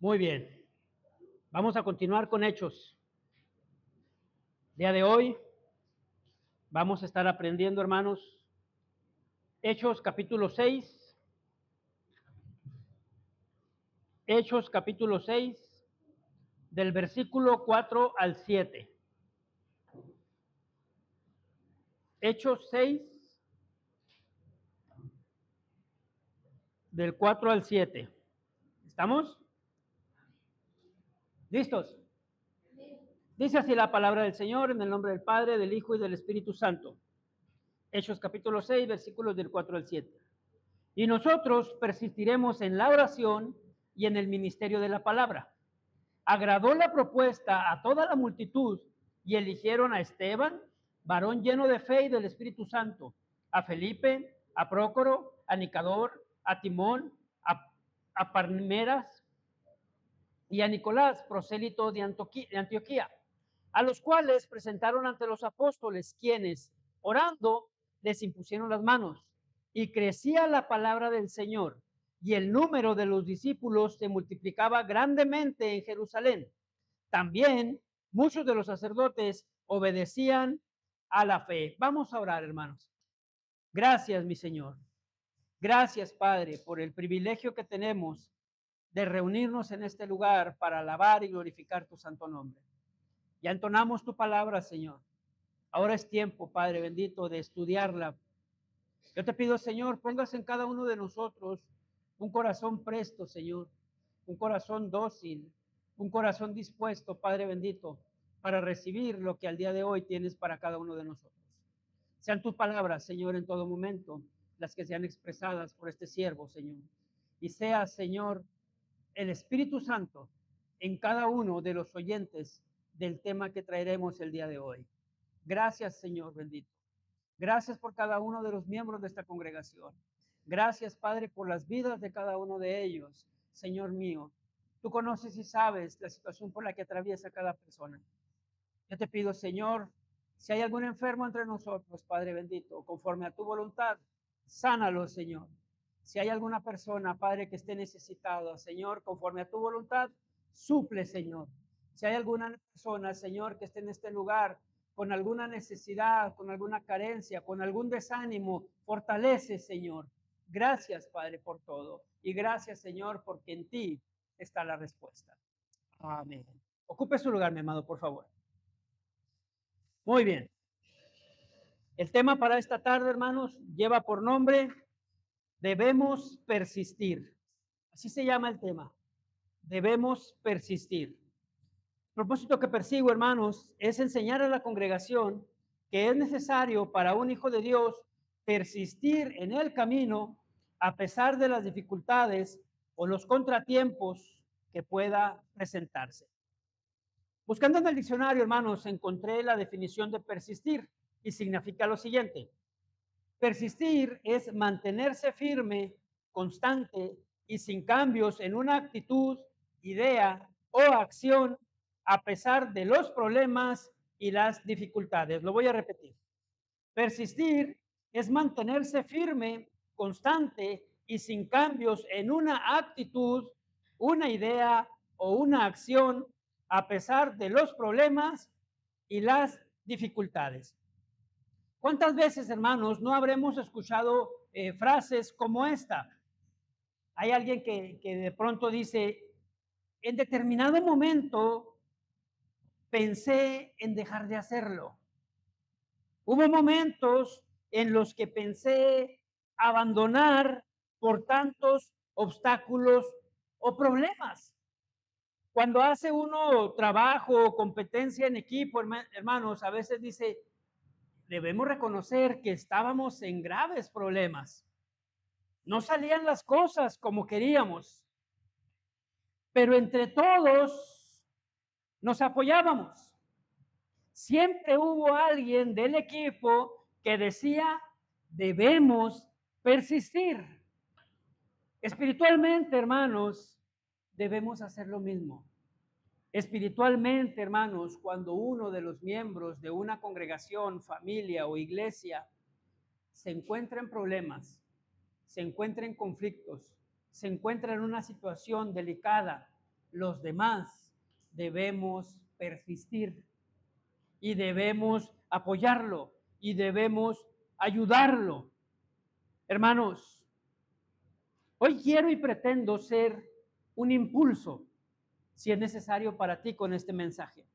Muy bien, vamos a continuar con Hechos. Día de hoy vamos a estar aprendiendo, hermanos, Hechos capítulo 6. Hechos capítulo 6, del versículo 4 al 7. Hechos 6, del 4 al 7. ¿Estamos? ¿Listos? Dice así la palabra del Señor en el nombre del Padre, del Hijo y del Espíritu Santo. Hechos capítulo 6, versículos del 4 al 7. Y nosotros persistiremos en la oración y en el ministerio de la palabra. Agradó la propuesta a toda la multitud y eligieron a Esteban, varón lleno de fe y del Espíritu Santo, a Felipe, a Prócoro, a Nicador, a Timón, a Parmenas y a Nicolás, prosélito de Antioquía, a los cuales presentaron ante los apóstoles, quienes, orando, les impusieron las manos. Y crecía la palabra del Señor, y el número de los discípulos se multiplicaba grandemente en Jerusalén. También muchos de los sacerdotes obedecían a la fe. Vamos a orar, hermanos. Gracias, mi Señor. Gracias, Padre, por el privilegio que tenemos de reunirnos en este lugar para alabar y glorificar tu santo nombre. Ya entonamos tu palabra, Señor. Ahora es tiempo, Padre bendito, de estudiarla. Yo te pido, Señor, pongas en cada uno de nosotros un corazón presto, Señor, un corazón dócil, un corazón dispuesto, Padre bendito, para recibir lo que al día de hoy tienes para cada uno de nosotros. Sean tus palabras, Señor, en todo momento, las que sean expresadas por este siervo, Señor. Y sea, Señor, el Espíritu Santo en cada uno de los oyentes del tema que traeremos el día de hoy. Gracias, Señor bendito. Gracias por cada uno de los miembros de esta congregación. Gracias, Padre, por las vidas de cada uno de ellos. Señor mío, tú conoces y sabes la situación por la que atraviesa cada persona. Yo te pido, Señor, si hay algún enfermo entre nosotros, Padre bendito, conforme a tu voluntad, sánalo, Señor. Si hay alguna persona, Padre, que esté necesitada, Señor, conforme a tu voluntad, suple, Señor. Si hay alguna persona, Señor, que esté en este lugar con alguna necesidad, con alguna carencia, con algún desánimo, fortalece, Señor. Gracias, Padre, por todo. Y gracias, Señor, porque en ti está la respuesta. Amén. Ocupe su lugar, mi amado, por favor. Muy bien. El tema para esta tarde, hermanos, lleva por nombre Debemos persistir. Así se llama el tema. Debemos persistir. El propósito que persigo, hermanos, es enseñar a la congregación que es necesario para un hijo de Dios persistir en el camino a pesar de las dificultades o los contratiempos que pueda presentarse. Buscando en el diccionario, hermanos, encontré la definición de persistir y significa lo siguiente. Persistir es mantenerse firme, constante y sin cambios en una actitud, idea o acción a pesar de los problemas y las dificultades. Lo voy a repetir. Persistir es mantenerse firme, constante y sin cambios en una actitud, una idea o una acción a pesar de los problemas y las dificultades. ¿Cuántas veces, hermanos, no habremos escuchado frases como esta? Hay alguien que de pronto dice, en determinado momento pensé en dejar de hacerlo. Hubo momentos en los que pensé abandonar por tantos obstáculos o problemas. Cuando hace uno trabajo o competencia en equipo, hermanos, a veces dice, debemos reconocer que estábamos en graves problemas. No salían las cosas como queríamos, pero entre todos nos apoyábamos. Siempre hubo alguien del equipo que decía, debemos persistir. Espiritualmente, hermanos, debemos hacer lo mismo. Espiritualmente, hermanos, cuando uno de los miembros de una congregación, familia o iglesia se encuentra en problemas, se encuentra en conflictos, se encuentra en una situación delicada, los demás debemos persistir y debemos apoyarlo y debemos ayudarlo. Hermanos, hoy quiero y pretendo ser un impulso, si es necesario para ti con este mensaje.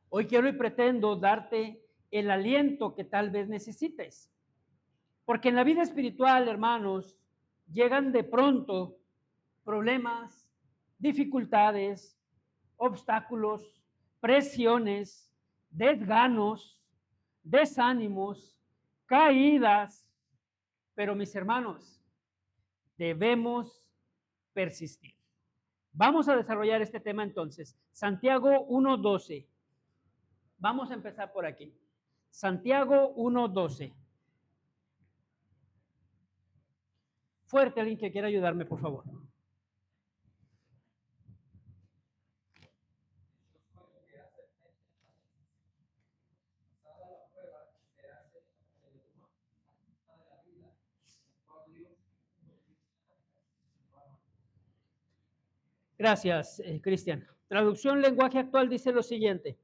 Hoy quiero y pretendo darte el aliento que tal vez necesites. Porque en la vida espiritual, hermanos, llegan de pronto problemas, dificultades, obstáculos, presiones, desganos, desánimos, caídas. Pero mis hermanos, debemos persistir. Vamos a desarrollar este tema entonces. Santiago 1:12. Vamos a empezar por aquí. Santiago 1:12. Fuerte, alguien que quiera ayudarme, por favor. Gracias, Cristian. Traducción lenguaje actual dice lo siguiente.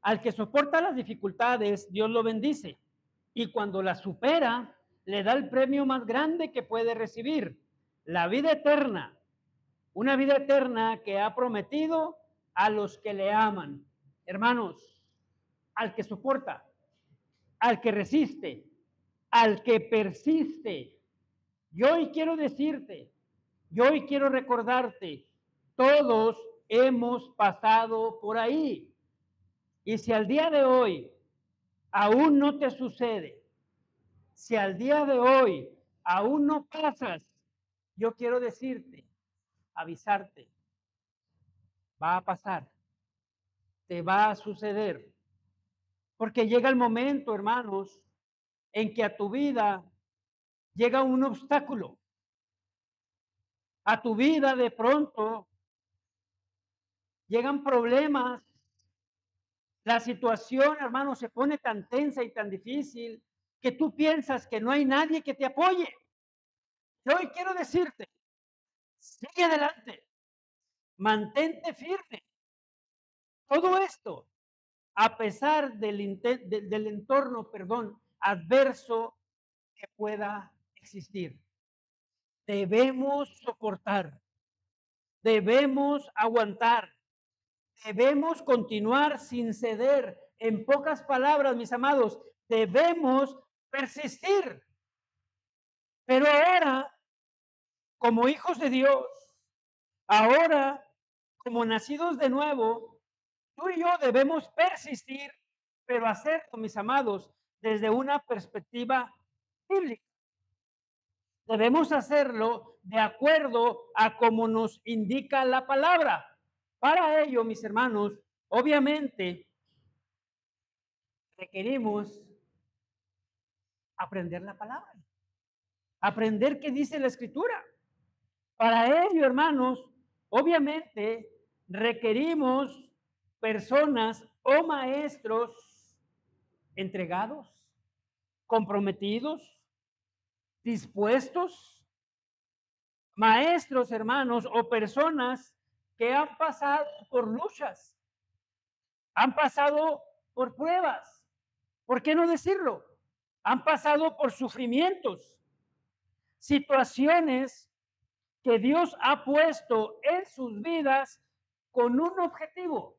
Al que soporta las dificultades, Dios lo bendice. Y cuando las supera, le da el premio más grande que puede recibir, la vida eterna. Una vida eterna que ha prometido a los que le aman. Hermanos, al que soporta, al que resiste, al que persiste. Yo hoy quiero decirte, yo hoy quiero recordarte, todos hemos pasado por ahí. Y si al día de hoy aún no te sucede, si al día de hoy aún no pasas, yo quiero decirte, avisarte, va a pasar, te va a suceder. Porque llega el momento, hermanos, en que a tu vida llega un obstáculo. A tu vida de pronto llegan problemas. La situación, hermano, se pone tan tensa y tan difícil que tú piensas que no hay nadie que te apoye. Yo hoy quiero decirte, sigue adelante, mantente firme. Todo esto, a pesar del entorno, perdón, adverso que pueda existir. Debemos soportar, debemos aguantar, debemos continuar sin ceder. En pocas palabras, mis amados, debemos persistir. Pero ahora, como hijos de Dios, ahora, como nacidos de nuevo, tú y yo debemos persistir, pero hacerlo, mis amados, desde una perspectiva bíblica. Debemos hacerlo de acuerdo a como nos indica la palabra. Para ello, mis hermanos, obviamente requerimos aprender la palabra, aprender qué dice la escritura. Para ello, hermanos, obviamente requerimos personas o maestros entregados, comprometidos, dispuestos, maestros, hermanos, o personas que han pasado por luchas, han pasado por pruebas, ¿por qué no decirlo? Han pasado por sufrimientos, situaciones que Dios ha puesto en sus vidas con un objetivo,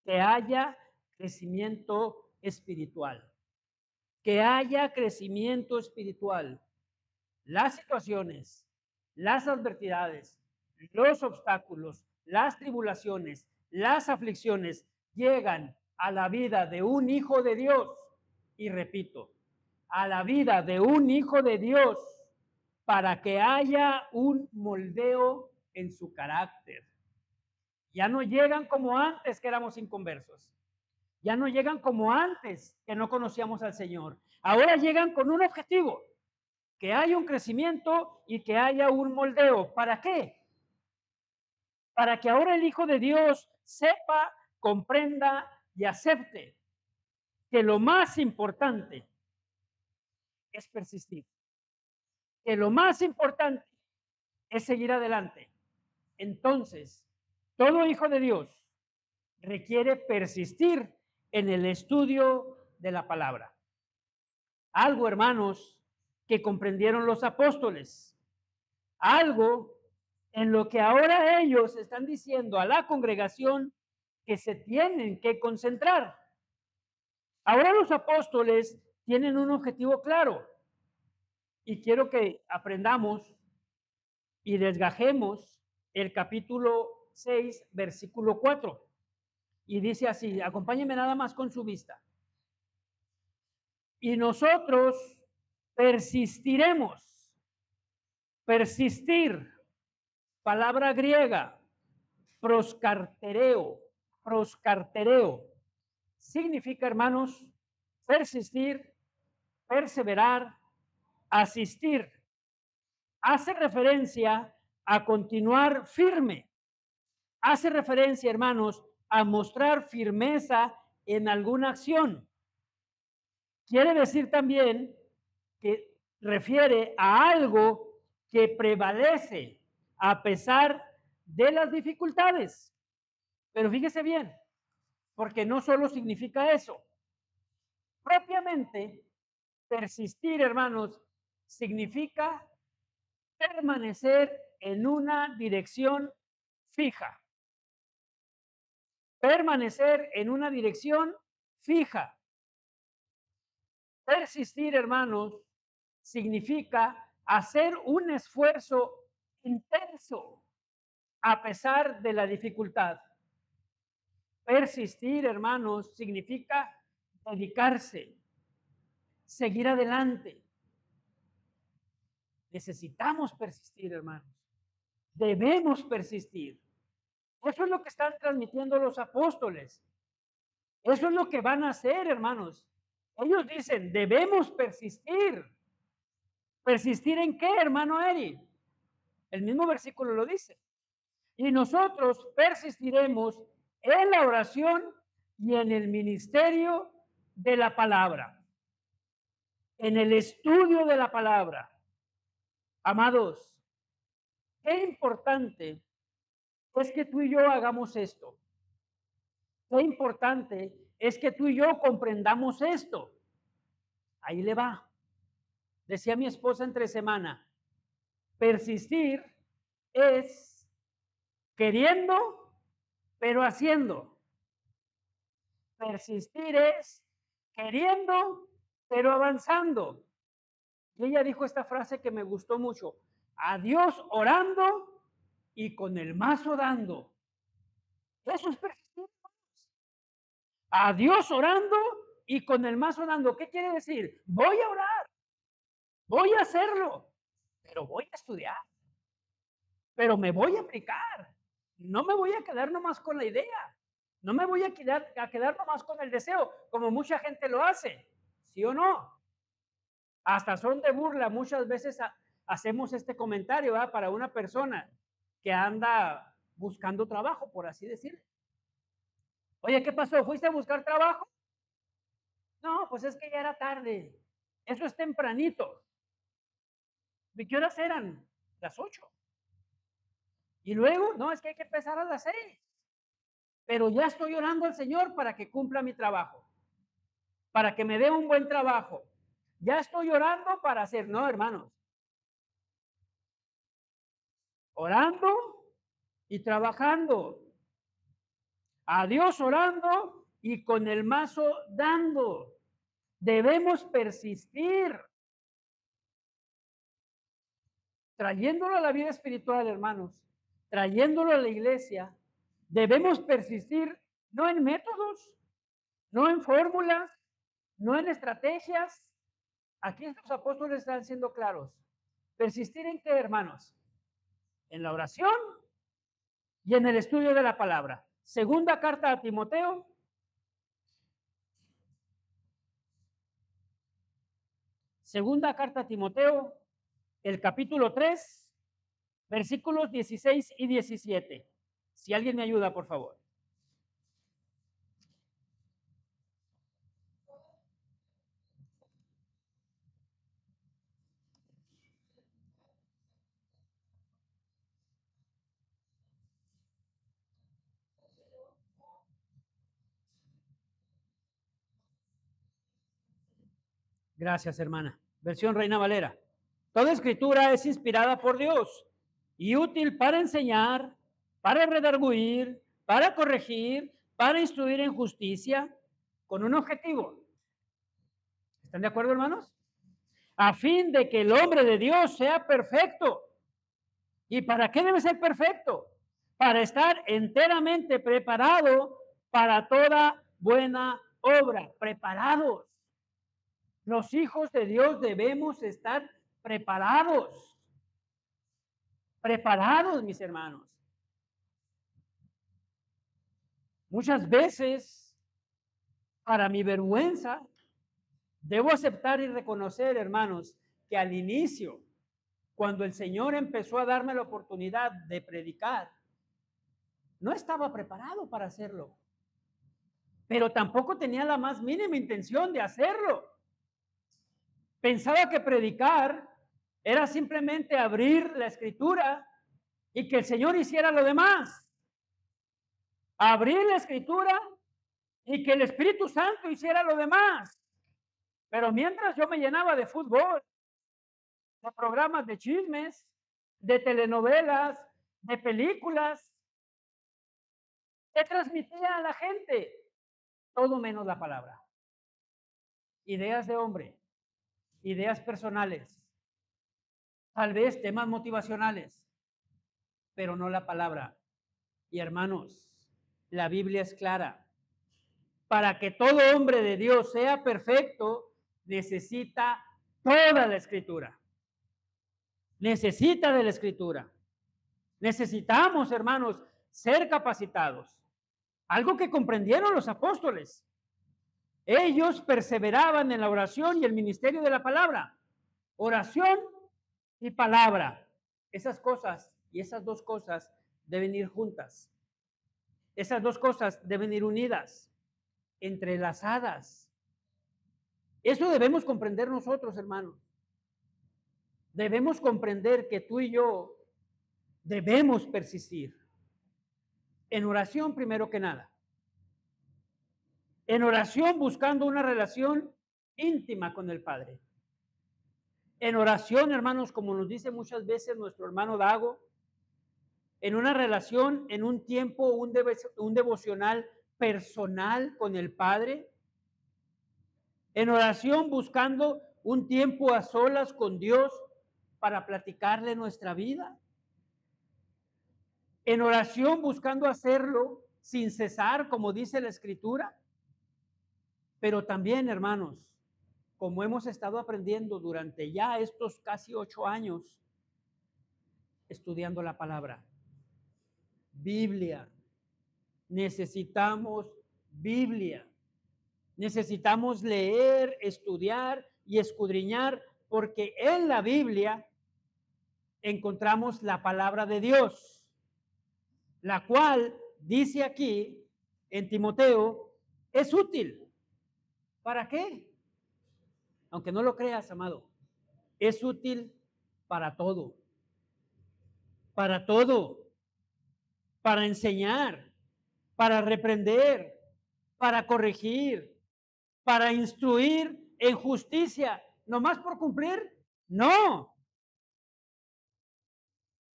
que haya crecimiento espiritual, que haya crecimiento espiritual. Las situaciones, las adversidades, los obstáculos, las tribulaciones, las aflicciones llegan a la vida de un hijo de Dios. Y repito, a la vida de un hijo de Dios para que haya un moldeo en su carácter. Ya no llegan como antes que éramos inconversos. Ya no llegan como antes que no conocíamos al Señor. Ahora llegan con un objetivo, que haya un crecimiento y que haya un moldeo. ¿Para qué? Para que ahora el Hijo de Dios sepa, comprenda y acepte que lo más importante es persistir, que lo más importante es seguir adelante, Entonces, todo hijo de Dios requiere persistir en el estudio de la palabra. Algo, hermanos, que comprendieron los apóstoles. Algo en lo que ahora ellos están diciendo a la congregación que se tienen que concentrar. Ahora los apóstoles tienen un objetivo claro y quiero que aprendamos y desgajemos el capítulo 6, versículo 4. Y dice así, acompáñenme nada más con su vista. Y nosotros persistiremos. Persistir, palabra griega, proscartereo. Proscartereo significa, hermanos, persistir, perseverar, asistir. Hace referencia a continuar firme. Hace referencia, hermanos, a mostrar firmeza en alguna acción. Quiere decir también que refiere a algo que prevalece a pesar de las dificultades. Pero fíjese bien, porque no solo significa eso. Propiamente, persistir, hermanos, significa permanecer en una dirección fija. Permanecer en una dirección fija. Persistir, hermanos, significa hacer un esfuerzo intenso a pesar de la dificultad. Persistir, hermanos, significa dedicarse, seguir adelante. Necesitamos persistir, hermanos. Debemos persistir. Eso es lo que están transmitiendo los apóstoles. Eso es lo que van a hacer, hermanos. Ellos dicen, debemos persistir. ¿Persistir en qué, hermano Eri? El mismo versículo lo dice. Y nosotros persistiremos en la oración y en el ministerio de la palabra, en el estudio de la palabra. Amados, qué importante es que tú y yo hagamos esto. Qué importante es que tú y yo comprendamos esto. Ahí le va. Decía mi esposa entre semana, persistir es queriendo, pero haciendo. Persistir es queriendo, pero avanzando. Y ella dijo esta frase que me gustó mucho. A Dios orando y con el mazo dando. Eso es persistir. A Dios orando y con el mazo dando. ¿Qué quiere decir? Voy a orar, voy a hacerlo, pero voy a estudiar, pero me voy a aplicar. No me voy a quedar nomás con la idea. No me voy a quedar nomás con el deseo, como mucha gente lo hace. ¿Sí o no? Hasta son de burla. Muchas veces hacemos este comentario, ¿verdad? Para una persona que anda buscando trabajo, por así decirlo. Oye, ¿qué pasó? ¿Fuiste a buscar trabajo? No, pues es que ya era tarde. Eso es tempranito. ¿De qué horas eran? Las 8. Y luego, no, es que hay que empezar a las 6. Pero ya estoy orando al Señor para que cumpla mi trabajo, para que me dé un buen trabajo. Ya estoy orando para hacer, no, hermanos. Orando y trabajando. A Dios orando y con el mazo dando. Debemos persistir. Trayéndolo a la vida espiritual, hermanos. Trayéndolo a la iglesia. Debemos persistir no en métodos, no en fórmulas, no en estrategias. Aquí estos apóstoles están siendo claros. ¿Persistir en qué, hermanos? En la oración y en el estudio de la palabra. Segunda carta a Timoteo. Segunda carta a Timoteo, el capítulo 3, versículos 16 y 17. Si alguien me ayuda, por favor. Gracias, hermana. Versión Reina Valera. Toda escritura es inspirada por Dios y útil para enseñar, para redarguir, para corregir, para instruir en justicia, con un objetivo. ¿Están de acuerdo, hermanos? A fin de que el hombre de Dios sea perfecto. ¿Y para qué debe ser perfecto? Para estar enteramente preparado para toda buena obra. Preparados. Los hijos de Dios debemos estar preparados. Preparados, mis hermanos. Muchas veces, para mi vergüenza, debo aceptar y reconocer, hermanos, que al inicio, cuando el Señor empezó a darme la oportunidad de predicar, no estaba preparado para hacerlo, pero tampoco tenía la más mínima intención de hacerlo. Pensaba que predicar era simplemente abrir la escritura y que el Señor hiciera lo demás. Abrir la escritura y que el Espíritu Santo hiciera lo demás. Pero mientras yo me llenaba de fútbol, de programas de chismes, de telenovelas, de películas, que transmitía a la gente todo menos la palabra. Ideas de hombre, ideas personales, tal vez temas motivacionales, pero no la palabra. Y hermanos, la Biblia es clara. Para que todo hombre de Dios sea perfecto, necesita toda la escritura. Necesita de la escritura. Necesitamos, hermanos, ser capacitados. Algo que comprendieron los apóstoles. Ellos perseveraban en la oración y el ministerio de la palabra. Oración y palabra. Esas cosas y esas dos cosas deben ir juntas. Esas dos cosas deben ir unidas, entrelazadas. Eso debemos comprender nosotros, hermanos. Debemos comprender que tú y yo debemos persistir en oración primero que nada. En oración buscando una relación íntima con el Padre. En oración, hermanos, como nos dice muchas veces nuestro hermano Dago, en una relación, en un tiempo, un devocional personal con el Padre. En oración buscando un tiempo a solas con Dios para platicarle nuestra vida. En oración buscando hacerlo sin cesar, como dice la Escritura. Pero también, hermanos, como hemos estado aprendiendo durante ya estos casi 8 años, estudiando la palabra. Biblia. Necesitamos Biblia. Necesitamos leer, estudiar y escudriñar, porque en la Biblia encontramos la palabra de Dios, la cual dice aquí en Timoteo, es útil. ¿Para qué? Aunque no lo creas, amado, es útil para todo. Para todo. Para enseñar, para reprender, para corregir, para instruir en justicia. ¿Nomás por cumplir? No.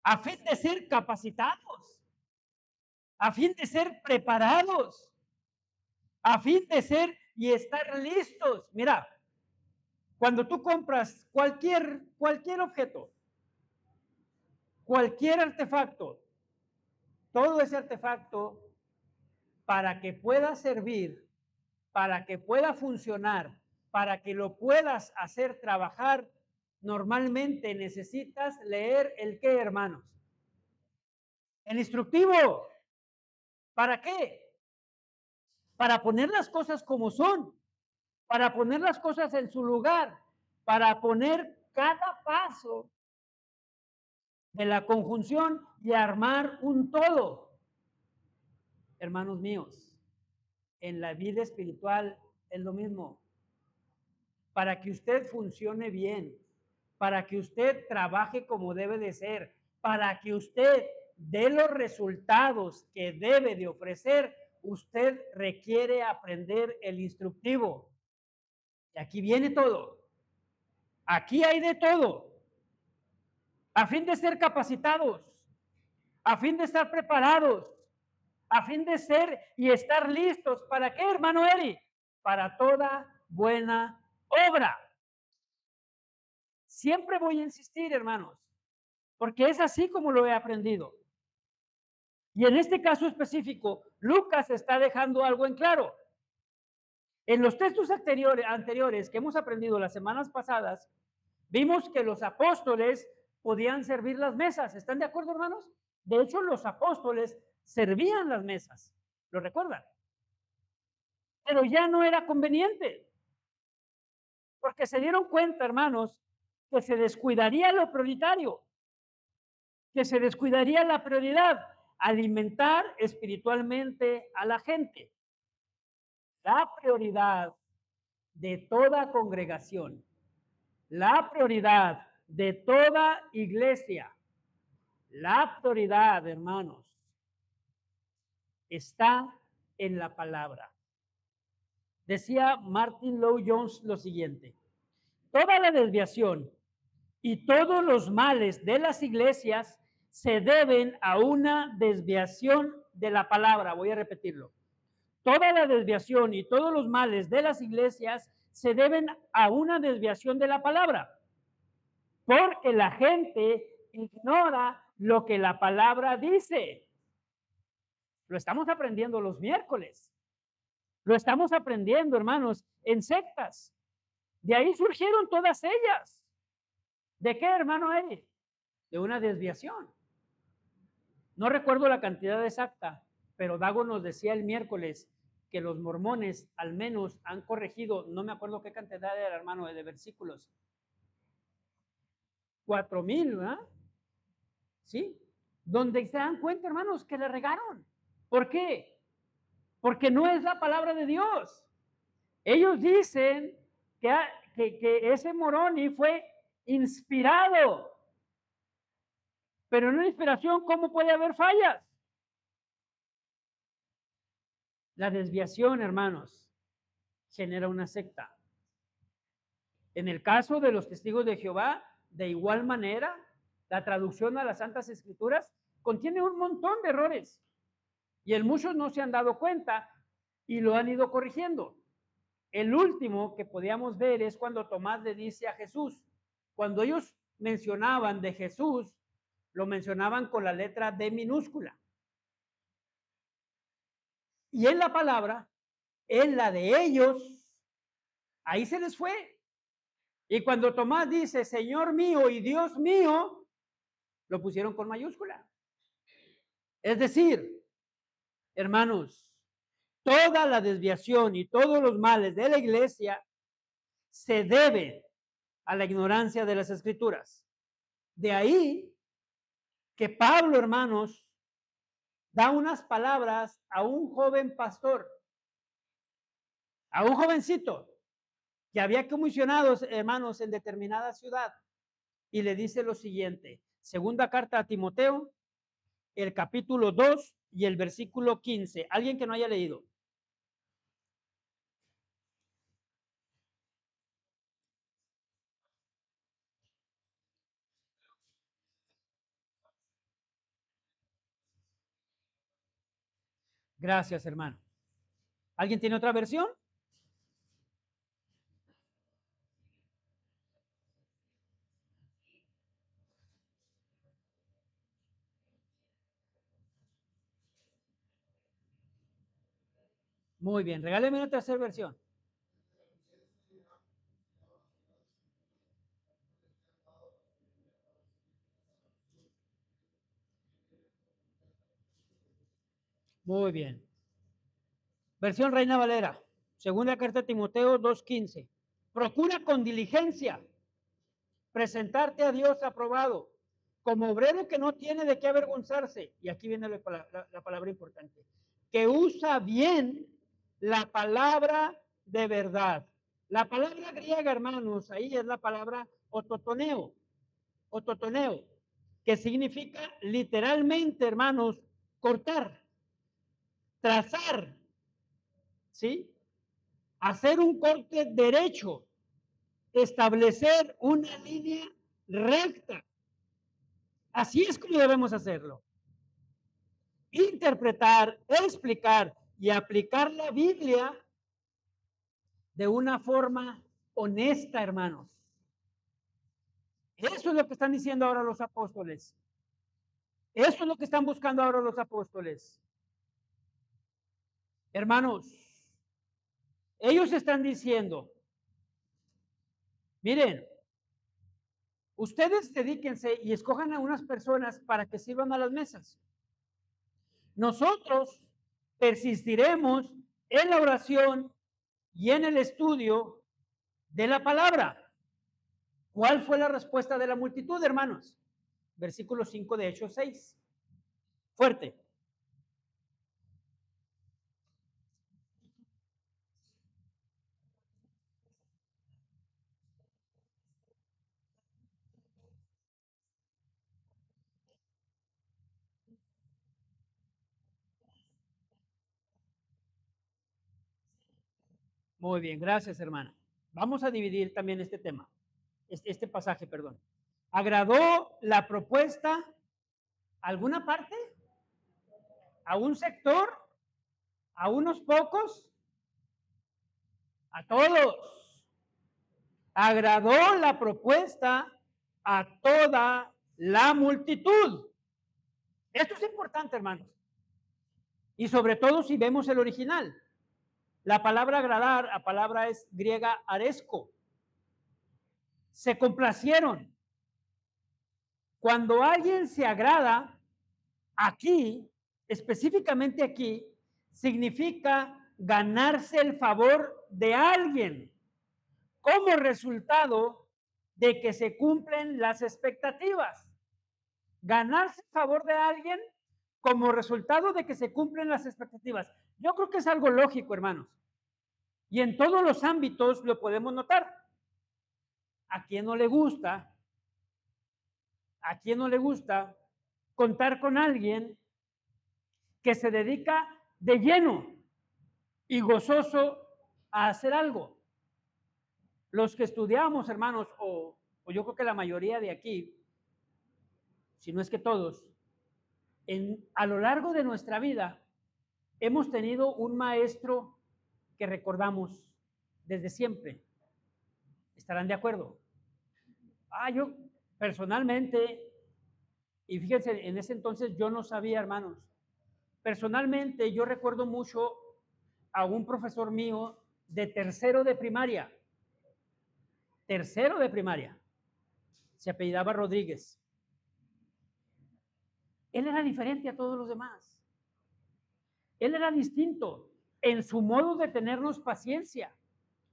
A fin de ser capacitados, a fin de ser preparados, a fin de ser y estar listos. Mira, cuando tú compras cualquier objeto, cualquier artefacto, todo ese artefacto, para que pueda servir, para que pueda funcionar, para que lo puedas hacer trabajar, normalmente necesitas leer el qué, hermanos. El instructivo. ¿Para qué? Para poner las cosas como son, para poner las cosas en su lugar, para poner cada paso de la conjunción y armar un todo. Hermanos míos, en la vida espiritual es lo mismo. Para que usted funcione bien, para que usted trabaje como debe de ser, para que usted dé los resultados que debe de ofrecer, usted requiere aprender el instructivo. Y aquí viene todo. Aquí hay de todo, a fin de ser capacitados, a fin de estar preparados, a fin de ser y estar listos. ¿Para qué, hermano Eri? Para toda buena obra. Siempre voy a insistir, hermanos, porque es así como lo he aprendido. Y en este caso específico, Lucas está dejando algo en claro. En los textos anteriores que hemos aprendido las semanas pasadas, vimos que los apóstoles podían servir las mesas. ¿Están de acuerdo, hermanos? De hecho, los apóstoles servían las mesas. ¿Lo recuerdan? Pero ya no era conveniente, porque se dieron cuenta, hermanos, que se descuidaría lo prioritario, que se descuidaría la prioridad, alimentar espiritualmente a la gente. La prioridad de toda congregación, la prioridad de toda iglesia, la prioridad, hermanos, está en la palabra. Decía Martin Lloyd Jones lo siguiente: toda la desviación y todos los males de las iglesias se deben a una desviación de la palabra. Voy a repetirlo. Toda la desviación y todos los males de las iglesias se deben a una desviación de la palabra, porque la gente ignora lo que la palabra dice. Lo estamos aprendiendo los miércoles. Lo estamos aprendiendo, hermanos, en sectas. De ahí surgieron todas ellas. ¿De qué, hermano Eric? De una desviación. No recuerdo la cantidad exacta, pero Dago nos decía el miércoles que los mormones al menos han corregido, no me acuerdo qué cantidad era, hermano, de versículos. 4,000, ¿verdad? ¿Sí? Donde se dan cuenta, hermanos, que le regaron. ¿Por qué? Porque no es la palabra de Dios. Ellos dicen que ese Moroni fue inspirado. Pero en una inspiración, ¿cómo puede haber fallas? La desviación, hermanos, genera una secta. En el caso de los testigos de Jehová, de igual manera, la traducción a las Santas Escrituras contiene un montón de errores. Y en muchos no se han dado cuenta y lo han ido corrigiendo. El último que podíamos ver es cuando Tomás le dice a Jesús, cuando ellos mencionaban de Jesús, lo mencionaban con la letra D minúscula. Y en la palabra, en la de ellos, ahí se les fue. Y cuando Tomás dice, Señor mío y Dios mío, lo pusieron con mayúscula. Es decir, hermanos, toda la desviación y todos los males de la iglesia se deben a la ignorancia de las escrituras. De ahí que Pablo, hermanos, da unas palabras a un joven pastor, a un jovencito que había comisionados, hermanos, en determinada ciudad, y le dice lo siguiente: segunda carta a Timoteo, el capítulo 2 y el versículo 15. ¿Alguien que no haya leído? Gracias, hermano. ¿Alguien tiene otra versión? Muy bien, regáleme una tercera versión. Muy bien. Versión Reina Valera, segunda carta a Timoteo 2:15. Procura con diligencia presentarte a Dios aprobado, como obrero que no tiene de qué avergonzarse. Y aquí viene la palabra importante: que usa bien la palabra de verdad. La palabra griega, hermanos, ahí es la palabra ototoneo, que significa literalmente, hermanos, cortar, trazar, ¿sí? Hacer un corte derecho, establecer una línea recta. Así es como debemos hacerlo. Interpretar, explicar y aplicar la Biblia de una forma honesta, hermanos. Eso es lo que están diciendo ahora los apóstoles. Eso es lo que están buscando ahora los apóstoles. Hermanos, ellos están diciendo, miren, ustedes dedíquense y escojan a unas personas para que sirvan a las mesas. Nosotros persistiremos en la oración y en el estudio de la palabra. ¿Cuál fue la respuesta de la multitud, hermanos? Versículo 5 de Hechos 6. Fuerte. Muy bien, gracias, hermana. Vamos a dividir también este tema, este pasaje, perdón. ¿Agradó la propuesta a alguna parte? ¿A un sector? ¿A unos pocos? A todos. Agradó la propuesta a toda la multitud. Esto es importante, hermanos. Y sobre todo si vemos el original. La palabra agradar, la palabra es griega aresco. Se complacieron. Cuando alguien se agrada, aquí, específicamente aquí, significa ganarse el favor de alguien como resultado de que se cumplen las expectativas. Ganarse el favor de alguien como resultado de que se cumplen las expectativas. Yo creo que es algo lógico, hermanos. Y en todos los ámbitos lo podemos notar. ¿A quién no le gusta? ¿A quién no le gusta contar con alguien que se dedica de lleno y gozoso a hacer algo? Los que estudiamos, hermanos, o yo creo que la mayoría de aquí, si no es que todos, a lo largo de nuestra vida hemos tenido un maestro que recordamos desde siempre. ¿Estarán de acuerdo? Yo personalmente, y fíjense, en ese entonces yo no sabía, hermanos, personalmente yo recuerdo mucho a un profesor mío de tercero de primaria, se apellidaba Rodríguez. Él era diferente a todos los demás. Él era distinto en su modo de tenernos paciencia,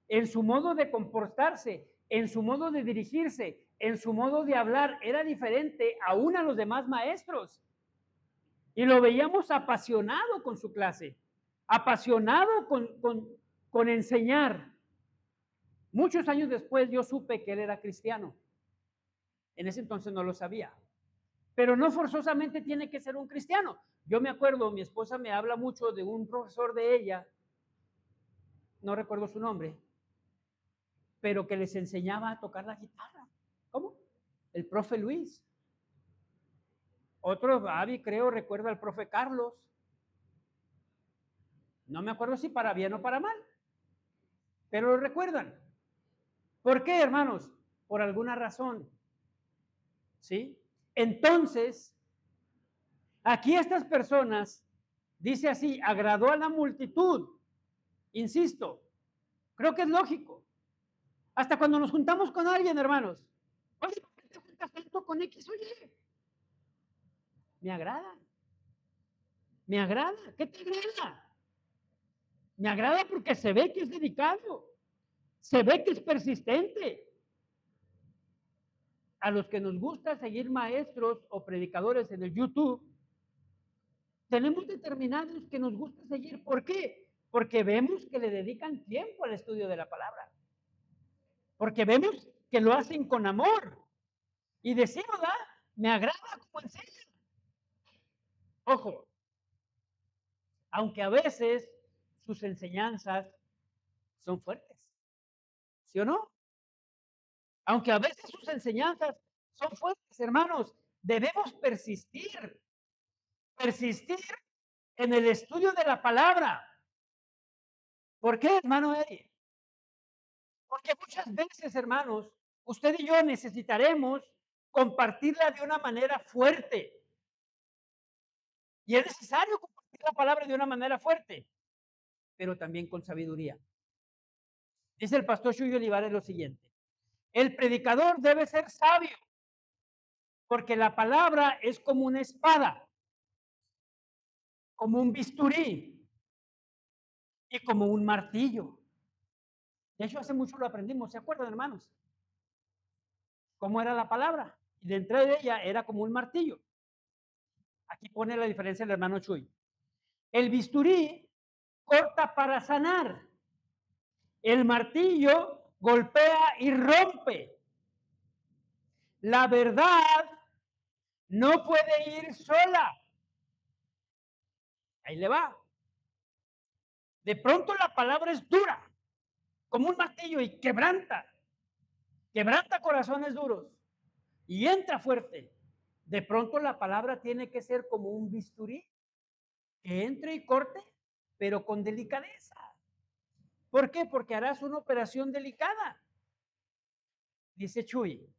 en su modo de comportarse, en su modo de dirigirse, en su modo de hablar. Era diferente aún a los demás maestros. Y lo veíamos apasionado con su clase, apasionado con enseñar. Muchos años después yo supe que él era cristiano. En ese entonces no lo sabía. Pero no forzosamente tiene que ser un cristiano. Yo me acuerdo, mi esposa me habla mucho de un profesor de ella, no recuerdo su nombre, pero que les enseñaba a tocar la guitarra. ¿Cómo? El profe Luis. Otro, Avi, creo, recuerda al profe Carlos. No me acuerdo si para bien o para mal, pero lo recuerdan. ¿Por qué, hermanos? Por alguna razón. ¿Sí? Entonces, aquí estas personas, dice así, agradó a la multitud. Insisto, creo que es lógico. Hasta cuando nos juntamos con alguien, hermanos. Oye, ¿por qué te juntas tanto con X? Oye, me agrada. Me agrada. ¿Qué te agrada? Me agrada porque se ve que es dedicado. Se ve que es persistente. A los que nos gusta seguir maestros o predicadores en el YouTube, tenemos determinados que nos gusta seguir. ¿Por qué? Porque vemos que le dedican tiempo al estudio de la palabra. Porque vemos que lo hacen con amor. Y decimos, me agrada como enseña. Ojo, aunque a veces sus enseñanzas son fuertes. ¿Sí o no? Aunque a veces sus enseñanzas son fuertes, hermanos, debemos persistir en el estudio de la palabra. ¿Por qué, hermano Eri? Porque muchas veces, hermanos, usted y yo necesitaremos compartirla de una manera fuerte. Y es necesario compartir la palabra de una manera fuerte, pero también con sabiduría. Dice el pastor Chuy Olivares lo siguiente: el predicador debe ser sabio, porque la palabra es como una espada, como un bisturí y como un martillo. De hecho, hace mucho lo aprendimos, ¿se acuerdan, hermanos? ¿Cómo era la palabra? Y dentro de ella era como un martillo. Aquí pone la diferencia el hermano Chuy. El bisturí corta para sanar. El martillo golpea y rompe. La verdad no puede ir sola. Ahí le va. De pronto la palabra es dura, como un martillo, y quebranta corazones duros y entra fuerte. De pronto la palabra tiene que ser como un bisturí que entre y corte, pero con delicadeza. ¿Por qué? Porque harás una operación delicada. Dice Chuy,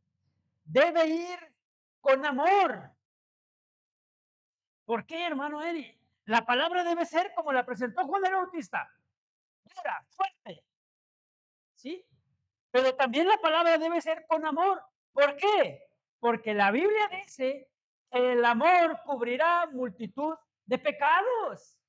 debe ir con amor. ¿Por qué, hermano Eri? La palabra debe ser como la presentó Juan el Bautista, dura, fuerte, ¿sí? Pero también la palabra debe ser con amor. ¿Por qué? Porque la Biblia dice que el amor cubrirá multitud de pecados.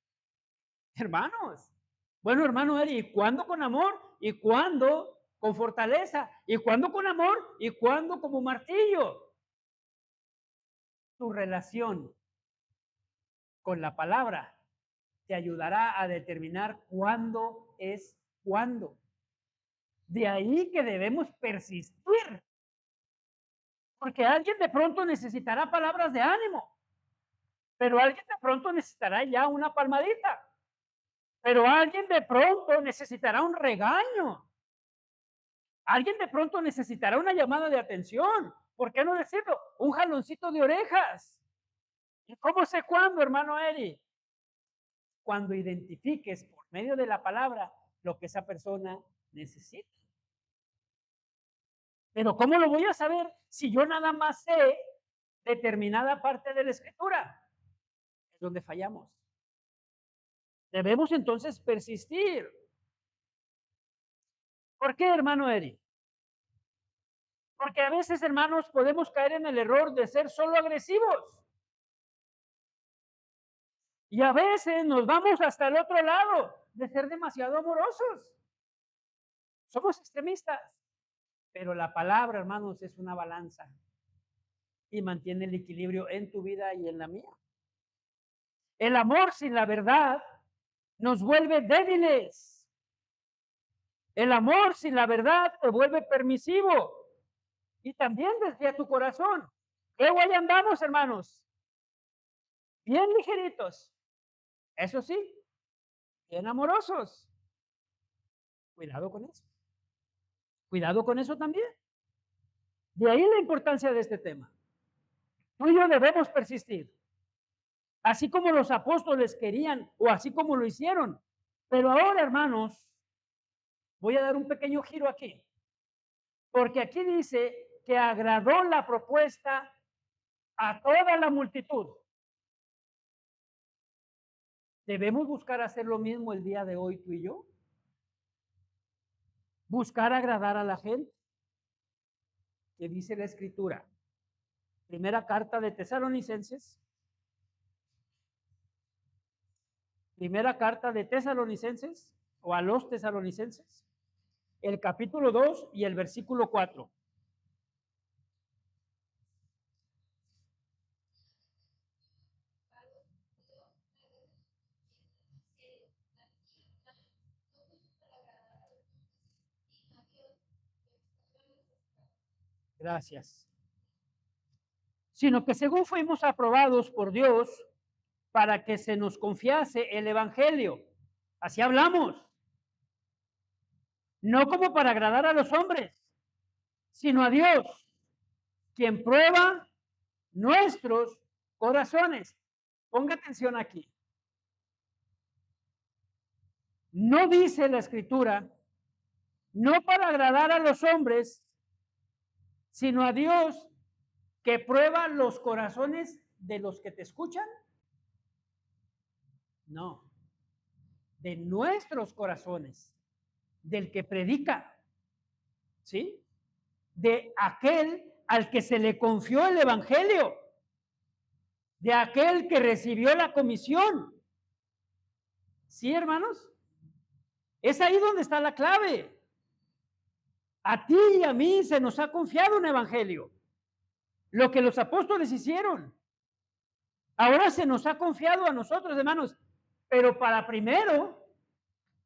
Hermanos. Bueno, hermano Eri, ¿y cuándo con amor? ¿Y cuándo con fortaleza? ¿Y cuándo con amor? ¿Y cuándo como martillo? Tu relación con la palabra te ayudará a determinar cuándo es cuándo. De ahí que debemos persistir. Porque alguien de pronto necesitará palabras de ánimo, pero alguien de pronto necesitará ya una palmadita, pero alguien de pronto necesitará un regaño, alguien de pronto necesitará una llamada de atención, ¿por qué no decirlo? Un jaloncito de orejas. ¿Y cómo sé cuándo, hermano Eri? Cuando identifiques por medio de la palabra lo que esa persona necesita. Pero ¿cómo lo voy a saber si yo nada más sé determinada parte de la escritura? Es donde fallamos. Debemos entonces persistir. ¿Por qué, hermano Eri? Porque a veces, hermanos, podemos caer en el error de ser solo agresivos. Y a veces nos vamos hasta el otro lado, de ser demasiado amorosos. Somos extremistas. Pero la palabra, hermanos, es una balanza y mantiene el equilibrio en tu vida y en la mía. El amor sin la verdad nos vuelve débiles. El amor sin la verdad te vuelve permisivo y también desvía tu corazón. Luego ahí andamos, hermanos, bien ligeritos. Eso sí, bien amorosos. Cuidado con eso. Cuidado con eso también. De ahí la importancia de este tema. Tú y yo debemos persistir. Así como los apóstoles querían o así como lo hicieron. Pero ahora, hermanos, voy a dar un pequeño giro aquí. Porque aquí dice que agradó la propuesta a toda la multitud. ¿Debemos buscar hacer lo mismo el día de hoy tú y yo? Buscar agradar a la gente. ¿Qué dice la escritura? Primera carta de Tesalonicenses. Primera carta de Tesalonicenses o a los tesalonicenses. El capítulo 2 y el versículo 4. Gracias. Sino que según fuimos aprobados por Dios para que se nos confiase el evangelio. Así hablamos. No como para agradar a los hombres, sino a Dios, quien prueba nuestros corazones. Ponga atención aquí. No dice la Escritura, no para agradar a los hombres, sino a Dios que prueba los corazones de los que te escuchan. No, de nuestros corazones, del que predica, ¿sí? De aquel al que se le confió el evangelio, de aquel que recibió la comisión. ¿Sí, hermanos? Es ahí donde está la clave. A ti y a mí se nos ha confiado un evangelio, lo que los apóstoles hicieron. Ahora se nos ha confiado a nosotros, hermanos, pero para primero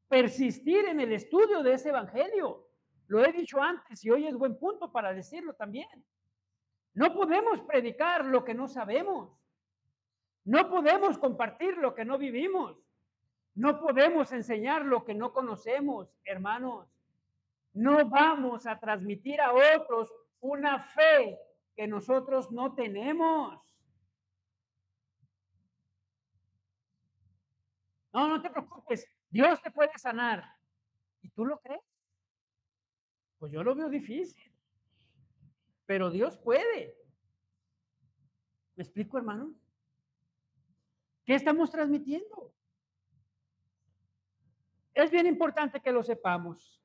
persistir en el estudio de ese evangelio. Lo he dicho antes y hoy es buen punto para decirlo también. No podemos predicar lo que no sabemos. No podemos compartir lo que no vivimos. No podemos enseñar lo que no conocemos, hermanos. No vamos a transmitir a otros una fe que nosotros no tenemos. No, no te preocupes. Dios te puede sanar. ¿Y tú lo crees? Pues yo lo veo difícil. Pero Dios puede. ¿Me explico, hermano? ¿Qué estamos transmitiendo? Es bien importante que lo sepamos.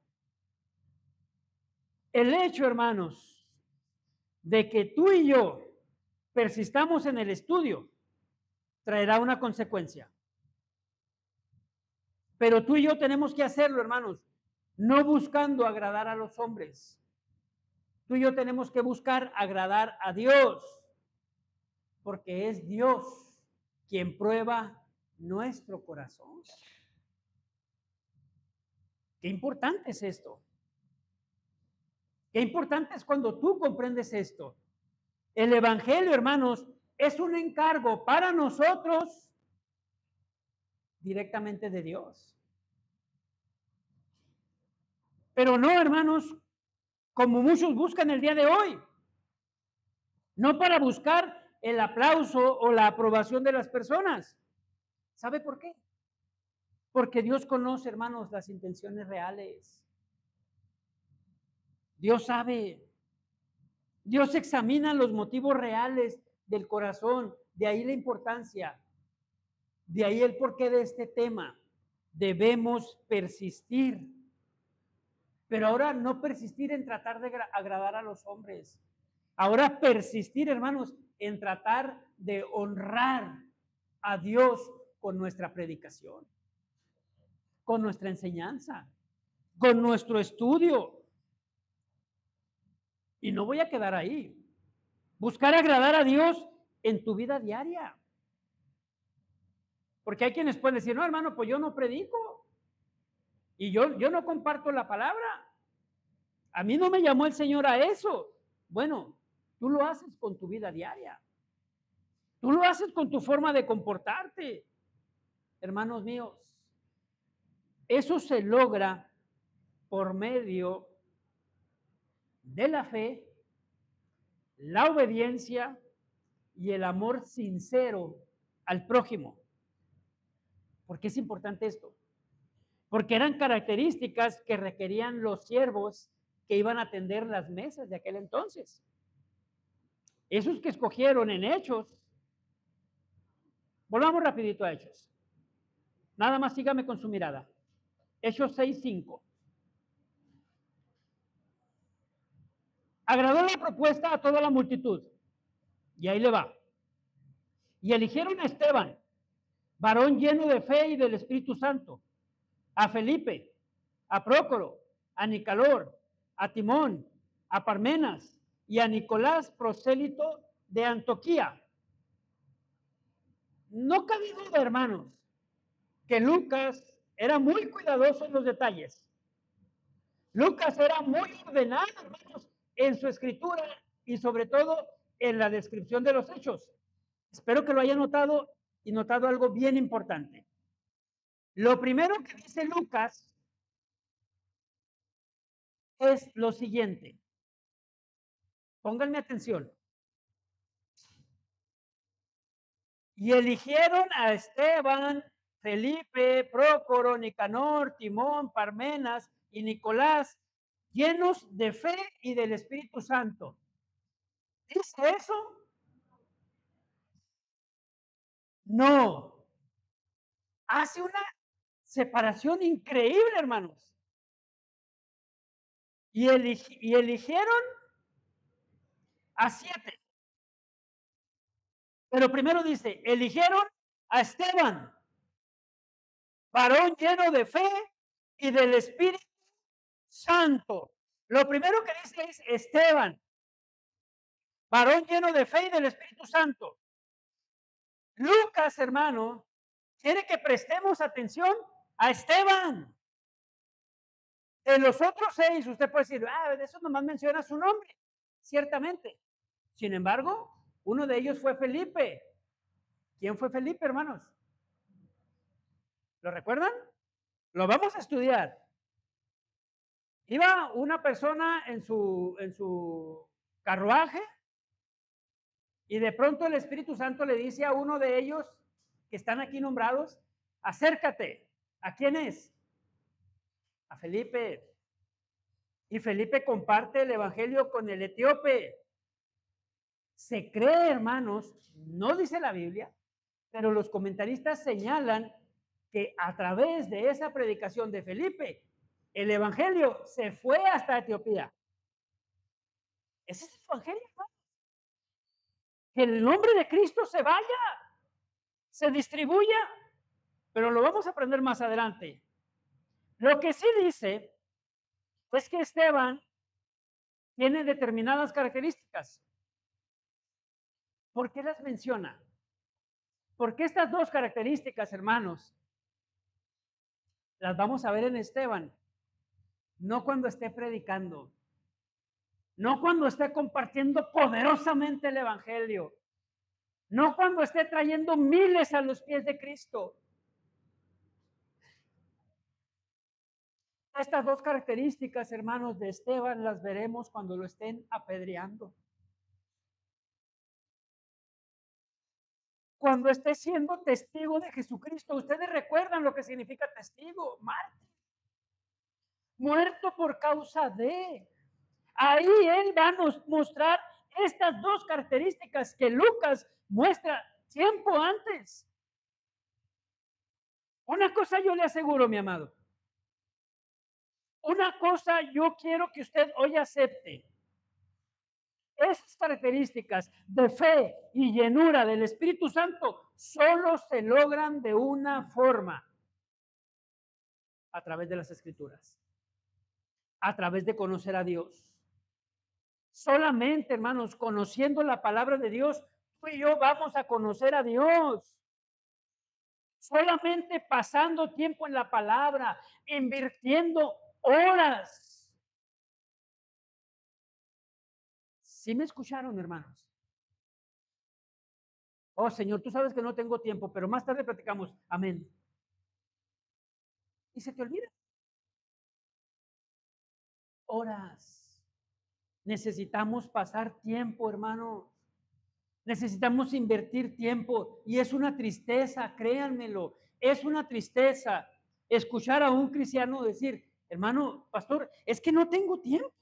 El hecho, hermanos, de que tú y yo persistamos en el estudio traerá una consecuencia. Pero tú y yo tenemos que hacerlo, hermanos, no buscando agradar a los hombres. Tú y yo tenemos que buscar agradar a Dios, porque es Dios quien prueba nuestro corazón. Qué importante es esto. Qué importante es cuando tú comprendes esto. El evangelio, hermanos, es un encargo para nosotros directamente de Dios. Pero no, hermanos, como muchos buscan el día de hoy. No para buscar el aplauso o la aprobación de las personas. ¿Sabe por qué? Porque Dios conoce, hermanos, las intenciones reales. Dios sabe. Dios examina los motivos reales del corazón. De ahí la importancia. De ahí el porqué de este tema. Debemos persistir. Pero ahora no persistir en tratar de agradar a los hombres. Ahora persistir, hermanos, en tratar de honrar a Dios con nuestra predicación, con nuestra enseñanza, con nuestro estudio. Y no voy a quedar ahí. Buscar agradar a Dios en tu vida diaria. Porque hay quienes pueden decir, no, hermano, pues yo no predico. Y yo no comparto la palabra. A mí no me llamó el Señor a eso. Bueno, tú lo haces con tu vida diaria. Tú lo haces con tu forma de comportarte. Hermanos míos, eso se logra por medio de la fe, la obediencia y el amor sincero al prójimo. ¿Por qué es importante esto? Porque eran características que requerían los siervos que iban a atender las mesas de aquel entonces. Esos que escogieron en Hechos. Volvamos rapidito a Hechos. Nada más sígame con su mirada. Hechos 6:5. Agradó la propuesta a toda la multitud. Y ahí le va. Y eligieron a Esteban, varón lleno de fe y del Espíritu Santo, a Felipe, a Prócoro, a Nicalor, a Timón, a Parmenas y a Nicolás, prosélito de Antioquía. No cabe duda, hermanos, que Lucas era muy cuidadoso en los detalles. Lucas era muy ordenado, hermanos, en su escritura y sobre todo en la descripción de los hechos. Espero que lo haya notado y notado algo bien importante. Lo primero que dice Lucas es lo siguiente. Pónganme atención. Y eligieron a Esteban, Felipe, Prócoro, Nicanor, Timón, Parmenas y Nicolás, llenos de fe y del Espíritu Santo. ¿Dice eso? No. Hace una separación increíble, hermanos. Y eligieron a 7. Pero primero dice, eligieron a Esteban, varón lleno de fe y del Espíritu Santo. Lo primero que dice es Esteban, varón lleno de fe y del Espíritu Santo. Lucas, hermano, quiere que prestemos atención a Esteban. De los otros 6, usted puede decir, de eso nomás menciona su nombre. Ciertamente. Sin embargo, uno de ellos fue Felipe. ¿Quién fue Felipe, hermanos? ¿Lo recuerdan? Lo vamos a estudiar. Iba una persona en su carruaje y de pronto el Espíritu Santo le dice a uno de ellos que están aquí nombrados, acércate. ¿A quién es? A Felipe. Y Felipe comparte el evangelio con el etíope. Se cree, hermanos, no dice la Biblia, pero los comentaristas señalan que a través de esa predicación de Felipe, el evangelio se fue hasta Etiopía. Ese es el evangelio, hermano. Que el nombre de Cristo se vaya, se distribuya, pero lo vamos a aprender más adelante. Lo que sí dice es que Esteban tiene determinadas características. ¿Por qué las menciona? Porque estas dos características, hermanos, las vamos a ver en Esteban, no cuando esté predicando, no cuando esté compartiendo poderosamente el evangelio, no cuando esté trayendo miles a los pies de Cristo. Estas dos características, hermanos, de Esteban las veremos cuando lo estén apedreando. Cuando esté siendo testigo de Jesucristo, ustedes recuerdan lo que significa testigo, mártir, muerto por causa de. Ahí él va a mostrar estas dos características que Lucas muestra tiempo antes. Una cosa yo le aseguro, mi amado. Una cosa yo quiero que usted hoy acepte. Esas características de fe y llenura del Espíritu Santo solo se logran de una forma: a través de las Escrituras, a través de conocer a Dios. Solamente, hermanos, conociendo la palabra de Dios, tú y yo vamos a conocer a Dios. Solamente pasando tiempo en la palabra, invirtiendo horas. ¿Sí me escucharon, hermanos? Oh, Señor, tú sabes que no tengo tiempo, pero más tarde platicamos. Amén. Y se te olvida. Horas. Necesitamos pasar tiempo, hermano. Necesitamos invertir tiempo. Y es una tristeza, créanmelo. Es una tristeza escuchar a un cristiano decir, hermano, pastor, es que no tengo tiempo.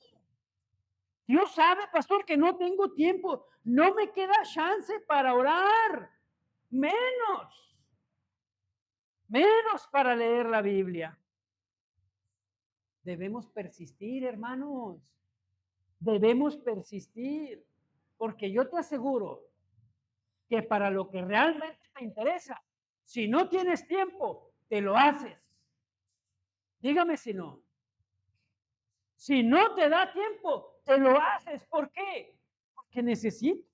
Dios sabe, pastor, que no tengo tiempo. No me queda chance para orar. Menos para leer la Biblia. Debemos persistir, hermanos. Debemos persistir. Porque yo te aseguro que para lo que realmente te interesa, si no tienes tiempo, te lo haces. Dígame si no. Si no te da tiempo, te lo haces. ¿Por qué? Porque necesitas.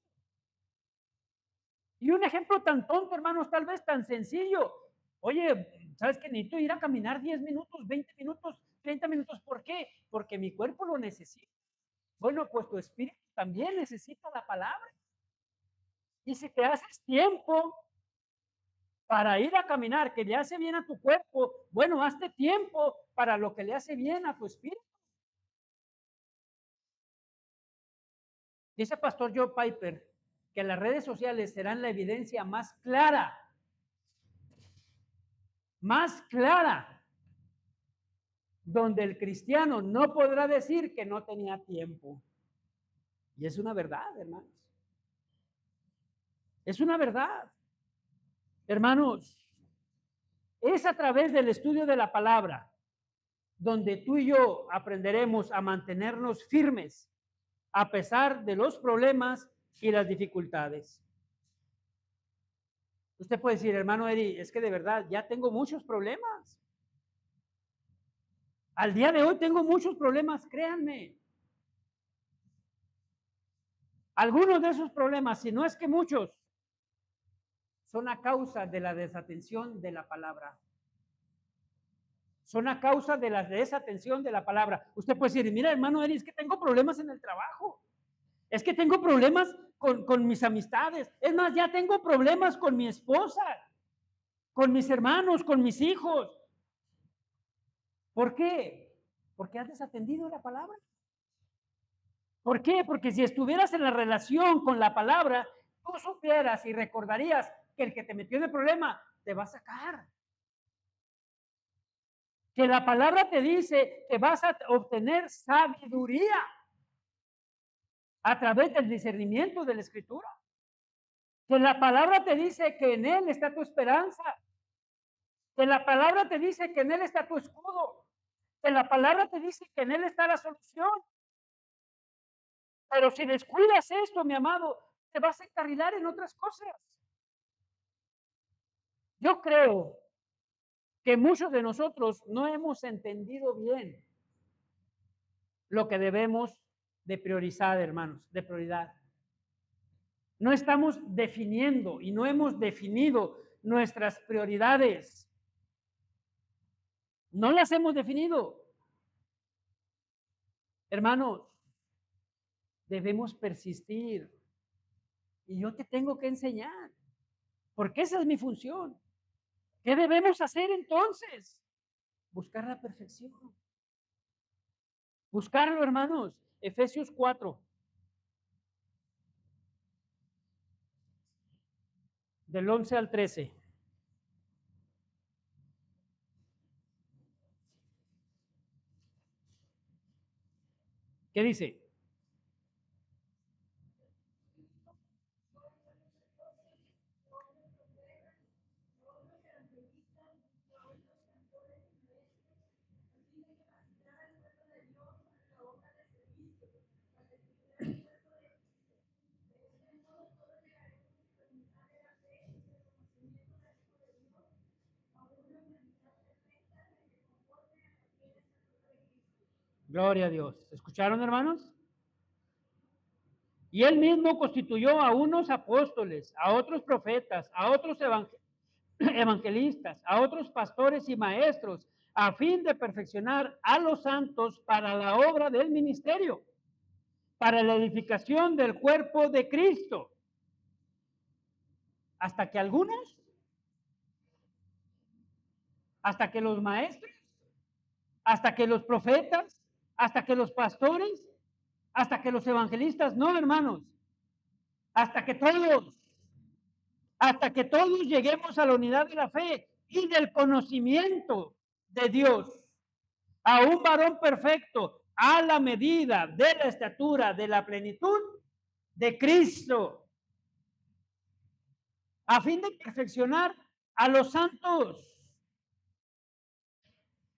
Y un ejemplo tan tonto, hermanos, tal vez tan sencillo. Oye, ¿sabes qué? Necesito ir a caminar 10 minutos, 20 minutos, 30 minutos. ¿Por qué? Porque mi cuerpo lo necesita. Bueno, pues tu espíritu también necesita la palabra. Y si te haces tiempo para ir a caminar, que le hace bien a tu cuerpo, bueno, hazte tiempo para lo que le hace bien a tu espíritu. Dice Pastor Joe Piper que las redes sociales serán la evidencia más clara, donde el cristiano no podrá decir que no tenía tiempo. Y es una verdad, hermanos. Es una verdad. Hermanos, es a través del estudio de la palabra donde tú y yo aprenderemos a mantenernos firmes a pesar de los problemas y las dificultades. Usted puede decir, hermano Eri, es que de verdad ya tengo muchos problemas. Al día de hoy tengo muchos problemas, créanme. Algunos de esos problemas, si no es que muchos, son a causa de la desatención de la palabra. Son a causa de la desatención de la palabra. Usted puede decir, mira, hermano Eri, es que tengo problemas en el trabajo. Es que tengo problemas con mis amistades. Es más, ya tengo problemas con mi esposa, con mis hermanos, con mis hijos. ¿Por qué? Porque has desatendido la palabra. ¿Por qué? Porque si estuvieras en la relación con la palabra, tú supieras y recordarías que el que te metió en el problema te va a sacar. Que la palabra te dice que vas a obtener sabiduría a través del discernimiento de la Escritura. Que la palabra te dice que en Él está tu esperanza. Que la palabra te dice que en Él está tu escudo. Que la palabra te dice que en Él está la solución. Pero si descuidas esto, mi amado, te vas a encarrilar en otras cosas. Yo creo que muchos de nosotros no hemos entendido bien lo que debemos de priorizar, hermanos, de prioridad. No estamos definiendo y no hemos definido nuestras prioridades. No las hemos definido. Hermanos, debemos persistir. Y yo te tengo que enseñar, porque esa es mi función. ¿Qué debemos hacer entonces? Buscar la perfección. Buscarlo, hermanos. Efesios 4, del 11 al 13. ¿Qué dice? Gloria a Dios. ¿Escucharon, hermanos? Y él mismo constituyó a unos apóstoles, a otros profetas, a otros evangelistas, a otros pastores y maestros, a fin de perfeccionar a los santos para la obra del ministerio, para la edificación del cuerpo de Cristo. Hasta que algunos, hasta que los maestros, hasta que los profetas, hasta que los pastores, hasta que los evangelistas, no, hermanos, hasta que todos lleguemos a la unidad de la fe y del conocimiento de Dios, a un varón perfecto, a la medida de la estatura de la plenitud de Cristo, a fin de perfeccionar a los santos.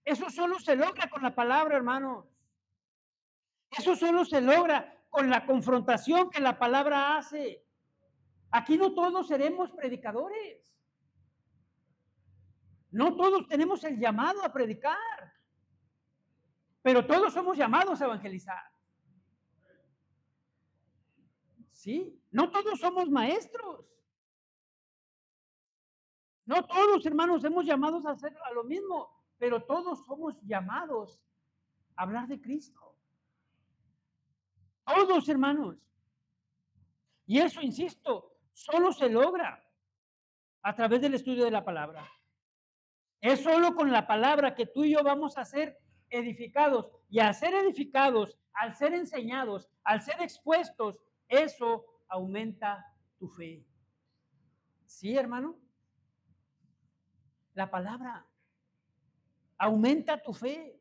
Eso solo se logra con la palabra, hermanos. Eso solo se logra con la confrontación que la palabra hace. Aquí no todos seremos predicadores. No todos tenemos el llamado a predicar, pero todos somos llamados a evangelizar. ¿Sí? No todos somos maestros. No todos, hermanos, hemos llamados a hacer a lo mismo, pero todos somos llamados a hablar de Cristo. Todos, hermanos. Y eso, insisto, solo se logra a través del estudio de la palabra. Es solo con la palabra que tú y yo vamos a ser edificados. Y al ser edificados, al ser enseñados, al ser expuestos Eso aumenta tu fe. ¿Sí, hermano? La palabra aumenta tu fe.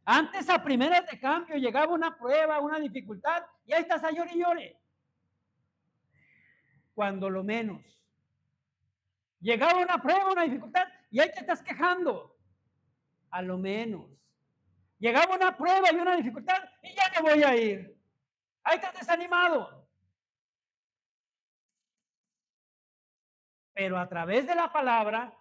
Antes a primeras de cambio llegaba una prueba, una dificultad, y ahí estás a llore y llore. Cuando lo menos. Llegaba una prueba, una dificultad, y ahí te estás quejando. A lo menos. Llegaba una prueba y una dificultad, y ya no voy a ir. Ahí estás desanimado. Pero a través de la palabra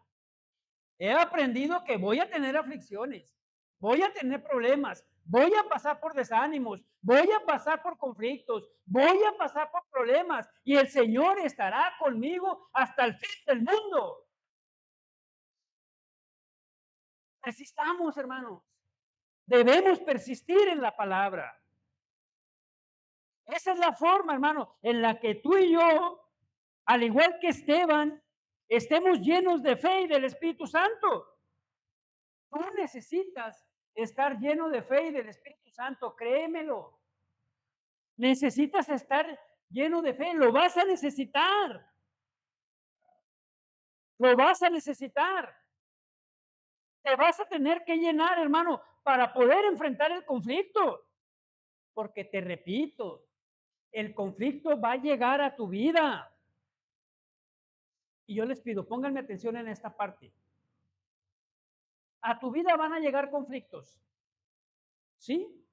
he aprendido que voy a tener aflicciones, voy a tener problemas, voy a pasar por desánimos, voy a pasar por conflictos, voy a pasar por problemas y el Señor estará conmigo hasta el fin del mundo. Persistamos, hermanos. Debemos persistir en la palabra. Esa es la forma, hermano, en la que tú y yo, al igual que Esteban, estemos llenos de fe y del Espíritu Santo. Tú necesitas estar lleno de fe y del Espíritu Santo, créemelo. Necesitas estar lleno de fe, lo vas a necesitar. Lo vas a necesitar. Te vas a tener que llenar, hermano, para poder enfrentar el conflicto. Porque te repito, el conflicto va a llegar a tu vida. Y yo les pido, pónganme atención en esta parte. A tu vida van a llegar conflictos. ¿Sí?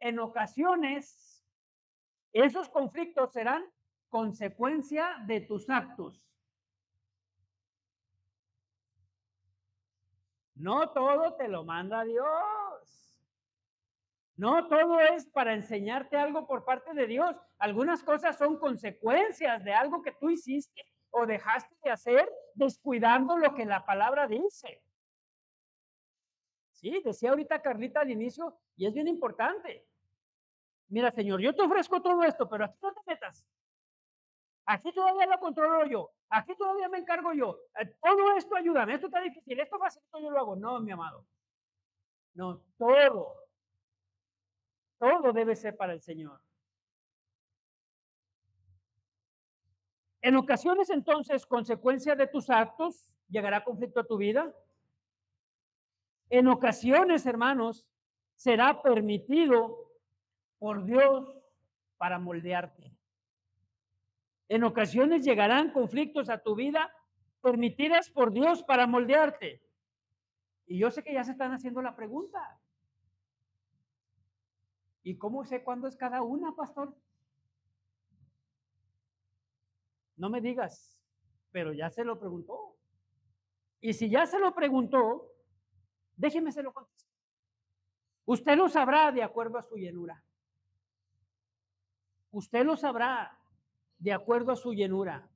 En ocasiones, esos conflictos serán consecuencia de tus actos. No todo te lo manda Dios. No todo es para enseñarte algo por parte de Dios. Algunas cosas son consecuencias de algo que tú hiciste o dejaste de hacer descuidando lo que la palabra dice. Sí, decía ahorita Carlita al inicio y es bien importante. Mira, Señor, yo te ofrezco todo esto, pero aquí no te metas. Aquí todavía lo controlo yo. Aquí todavía me encargo yo. Todo esto ayúdame. Esto está difícil. Esto facilito yo lo hago. No, mi amado. No, todo debe ser para el Señor. En ocasiones, entonces, consecuencia de tus actos, llegará conflicto a tu vida. En ocasiones, hermanos, será permitido por Dios para moldearte. En ocasiones llegarán conflictos a tu vida permitidas por Dios para moldearte. Y yo sé que ya se están haciendo la pregunta. ¿Y cómo sé cuándo es cada una, pastor? No me digas, pero ya se lo preguntó. Y si ya se lo preguntó, déjeme se lo contestar. Usted lo sabrá de acuerdo a su llenura. Usted lo sabrá de acuerdo a su llenura.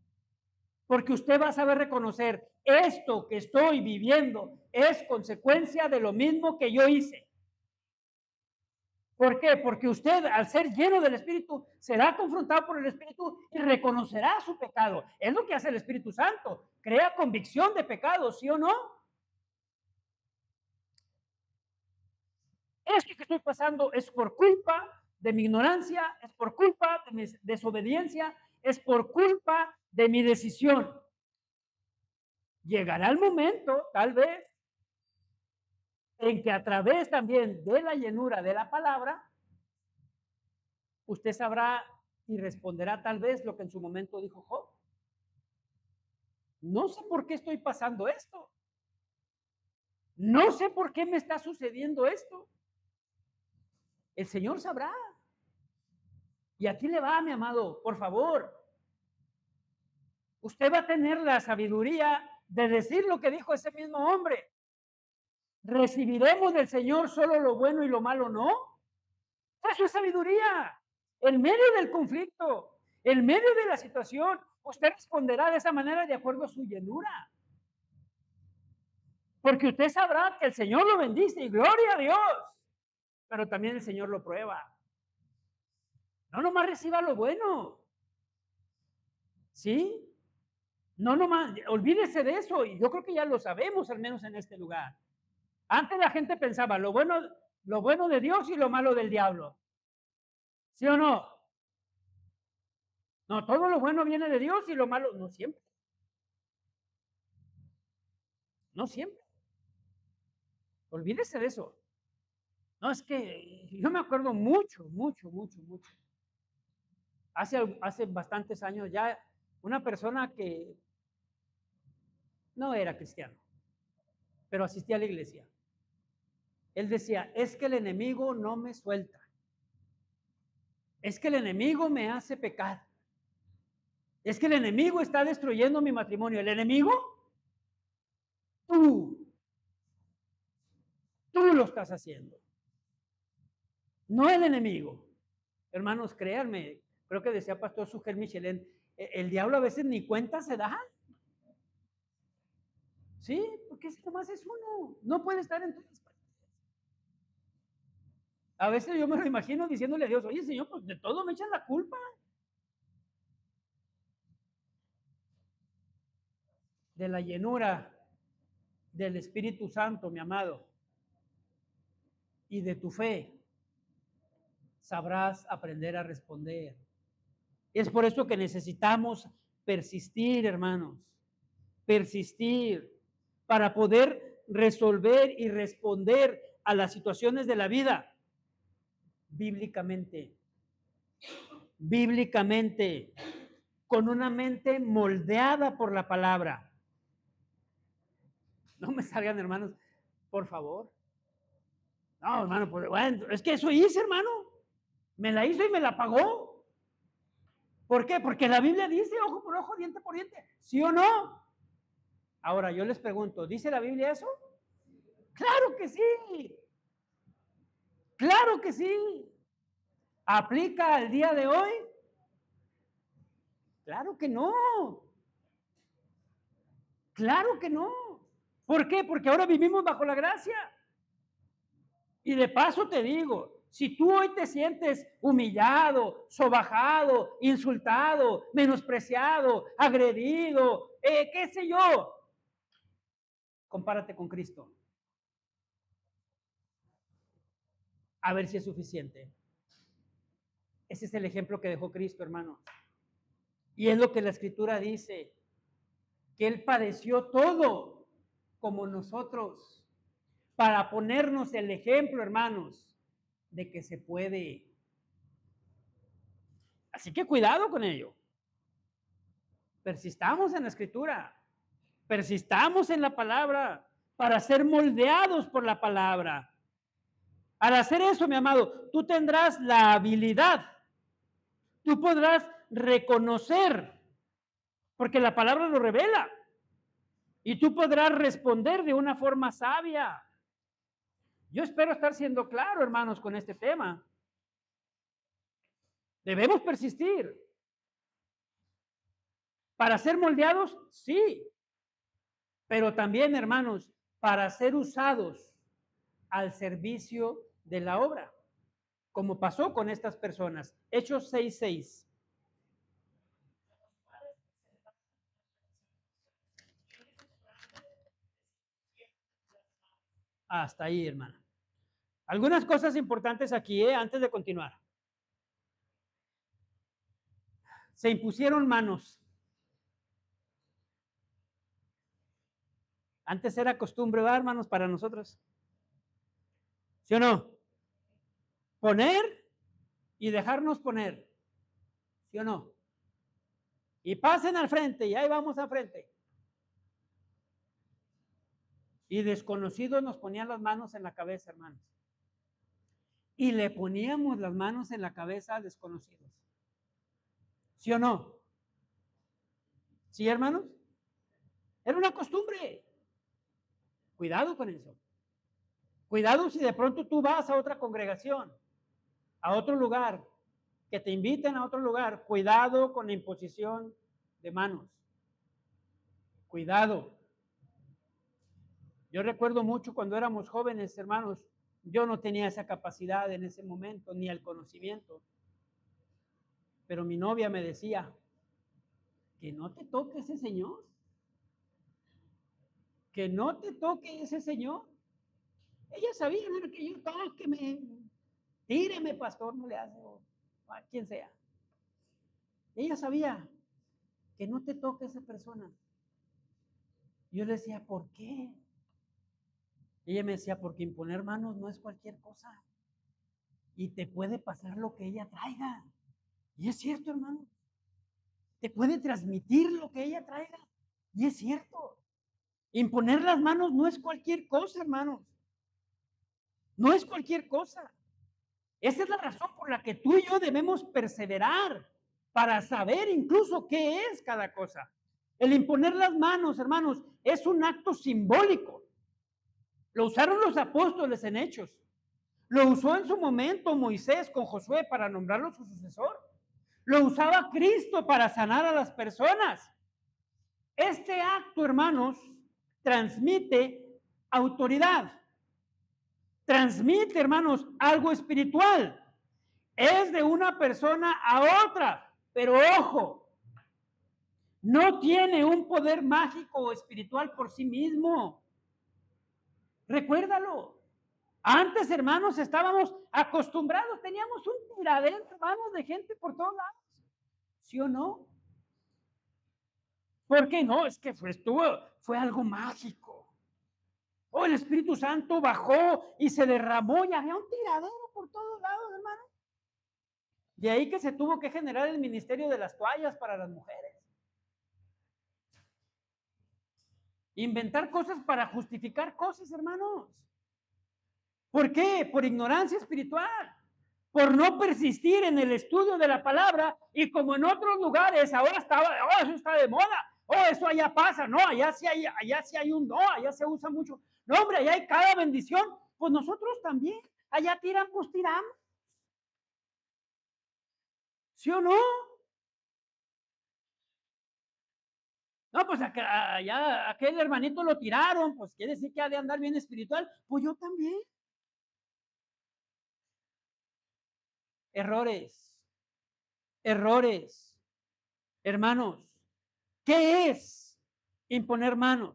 Porque usted va a saber reconocer, esto que estoy viviendo es consecuencia de lo mismo que yo hice. ¿Por qué? Porque usted, al ser lleno del Espíritu, será confrontado por el Espíritu y reconocerá su pecado. Es lo que hace el Espíritu Santo. Crea convicción de pecado, ¿sí o no? Esto que estoy pasando es por culpa de mi ignorancia, es por culpa de mi desobediencia, es por culpa de mi decisión. Llegará el momento, tal vez, en que a través también de la llenura de la palabra, usted sabrá y responderá tal vez lo que en su momento dijo Job. No sé por qué estoy pasando esto. No sé por qué me está sucediendo esto. El Señor sabrá. Y aquí le va, mi amado, por favor. Usted va a tener la sabiduría de decir lo que dijo ese mismo hombre. ¿Recibiremos del Señor solo lo bueno y lo malo no? Eso es sabiduría. En medio del conflicto, en medio de la situación, usted responderá de esa manera de acuerdo a su llenura. Porque usted sabrá que el Señor lo bendice y gloria a Dios. Pero también el Señor lo prueba. No nomás reciba lo bueno. ¿Sí? No nomás, olvídese de eso. Y yo creo que ya lo sabemos, al menos en este lugar. Antes la gente pensaba lo bueno de Dios y lo malo del diablo. ¿Sí o no? No, todo lo bueno viene de Dios y lo malo, no siempre, no siempre. Olvídese de eso. No, es que yo me acuerdo mucho, mucho, mucho, mucho. Hace bastantes años ya, una persona que no era cristiano, pero asistía a la iglesia. Él decía, es que el enemigo no me suelta. Es que el enemigo me hace pecar. Es que el enemigo está destruyendo mi matrimonio. ¿El enemigo? Tú. Tú lo estás haciendo. No el enemigo. Hermanos, créanme, creo que decía Pastor Suger Michelin, el diablo a veces ni cuenta se da. Sí, porque ese nomás es uno. No puede estar en todas partes. A veces yo me lo imagino diciéndole a Dios, oye Señor, pues de todo me echan la culpa. De la llenura del Espíritu Santo, mi amado, y de tu fe, sabrás aprender a responder. Es por eso que necesitamos persistir, hermanos, persistir para poder resolver y responder a las situaciones de la vida bíblicamente, bíblicamente, con una mente moldeada por la palabra. No me salgan, hermanos, por favor. No, hermano, pues bueno, es que eso hice, hermano. Me la hizo y me la pagó. ¿Por qué? Porque la Biblia dice ojo por ojo, diente por diente. ¿Sí o no? Ahora yo les pregunto, ¿dice la Biblia eso? Claro que sí. Claro que sí. ¿Aplica al día de hoy? Claro que no. Claro que no. ¿Por qué? Porque ahora vivimos bajo la gracia. Y de paso te digo, si tú hoy te sientes humillado, sobajado, insultado, menospreciado, agredido, qué sé yo, compárate con Cristo. A ver si es suficiente. Ese es el ejemplo que dejó Cristo, hermanos. Y es lo que la Escritura dice, que Él padeció todo como nosotros, para ponernos el ejemplo, hermanos, de que se puede. Así que cuidado con ello. Persistamos en la Escritura, persistamos en la palabra, para ser moldeados por la palabra. Al hacer eso, mi amado, tú tendrás la habilidad, tú podrás reconocer, porque la palabra lo revela, y tú podrás responder de una forma sabia. Yo espero estar siendo claro, hermanos, con este tema. Debemos persistir. ¿Para ser moldeados? Sí. Pero también, hermanos, para ser usados al servicio de la obra, como pasó con estas personas. Hechos 6:6. Hasta ahí, hermana. Algunas cosas importantes aquí, antes de continuar. Se impusieron manos. Antes era costumbre, ¿verdad, hermanos, para nosotros? ¿Sí o no? Poner y dejarnos poner. ¿Sí o no? Y pasen al frente, y ahí vamos al frente. Y desconocidos nos ponían las manos en la cabeza, hermanos. Y le poníamos las manos en la cabeza a desconocidos. ¿Sí o no? ¿Sí, hermanos? Era una costumbre. Cuidado con eso. Cuidado si de pronto tú vas a otra congregación, a otro lugar, que te inviten a otro lugar. Cuidado con la imposición de manos. Cuidado. Yo recuerdo mucho cuando éramos jóvenes, hermanos, yo no tenía esa capacidad en ese momento, ni el conocimiento. Pero mi novia me decía, que no te toque ese señor. Que no te toque ese señor. Ella sabía, hermano, que yo tóqueme, tíreme, pastor, no le hace, o a quien sea. Ella sabía que no te toca esa persona. Yo le decía, ¿por qué? Ella me decía, porque imponer manos no es cualquier cosa. Y te puede pasar lo que ella traiga. Y es cierto, hermano. Te puede transmitir lo que ella traiga. Y es cierto. Imponer las manos no es cualquier cosa, hermanos. No es cualquier cosa. Esa es la razón por la que tú y yo debemos perseverar para saber incluso qué es cada cosa. El imponer las manos, hermanos, es un acto simbólico. Lo usaron los apóstoles en Hechos. Lo usó en su momento Moisés con Josué para nombrarlo su sucesor. Lo usaba Cristo para sanar a las personas. Este acto, hermanos, transmite autoridad. Transmite, hermanos, algo espiritual. Es de una persona a otra, pero ojo, no tiene un poder mágico o espiritual por sí mismo. Recuérdalo. Antes, hermanos, estábamos acostumbrados, teníamos un tiradero, hermanos, de gente por todos lados. ¿Sí o no? ¿Por qué no? Es que fue algo mágico. Oh, el Espíritu Santo bajó y se derramó y había un tiradero por todos lados, hermano. De ahí que se tuvo que generar el ministerio de las toallas para las mujeres. Inventar cosas para justificar cosas, hermanos. ¿Por qué? Por ignorancia espiritual. Por no persistir en el estudio de la palabra y como en otros lugares ahora eso está de moda, eso allá pasa, no, allá sí hay un, no, allá se usa mucho, no hombre, allá hay cada bendición, pues nosotros también, allá tiran, pues tiramos, ¿sí o no? No, pues allá aquel hermanito lo tiraron, pues quiere decir que ha de andar bien espiritual, pues yo también. Errores, errores, hermanos. ¿Qué es imponer manos?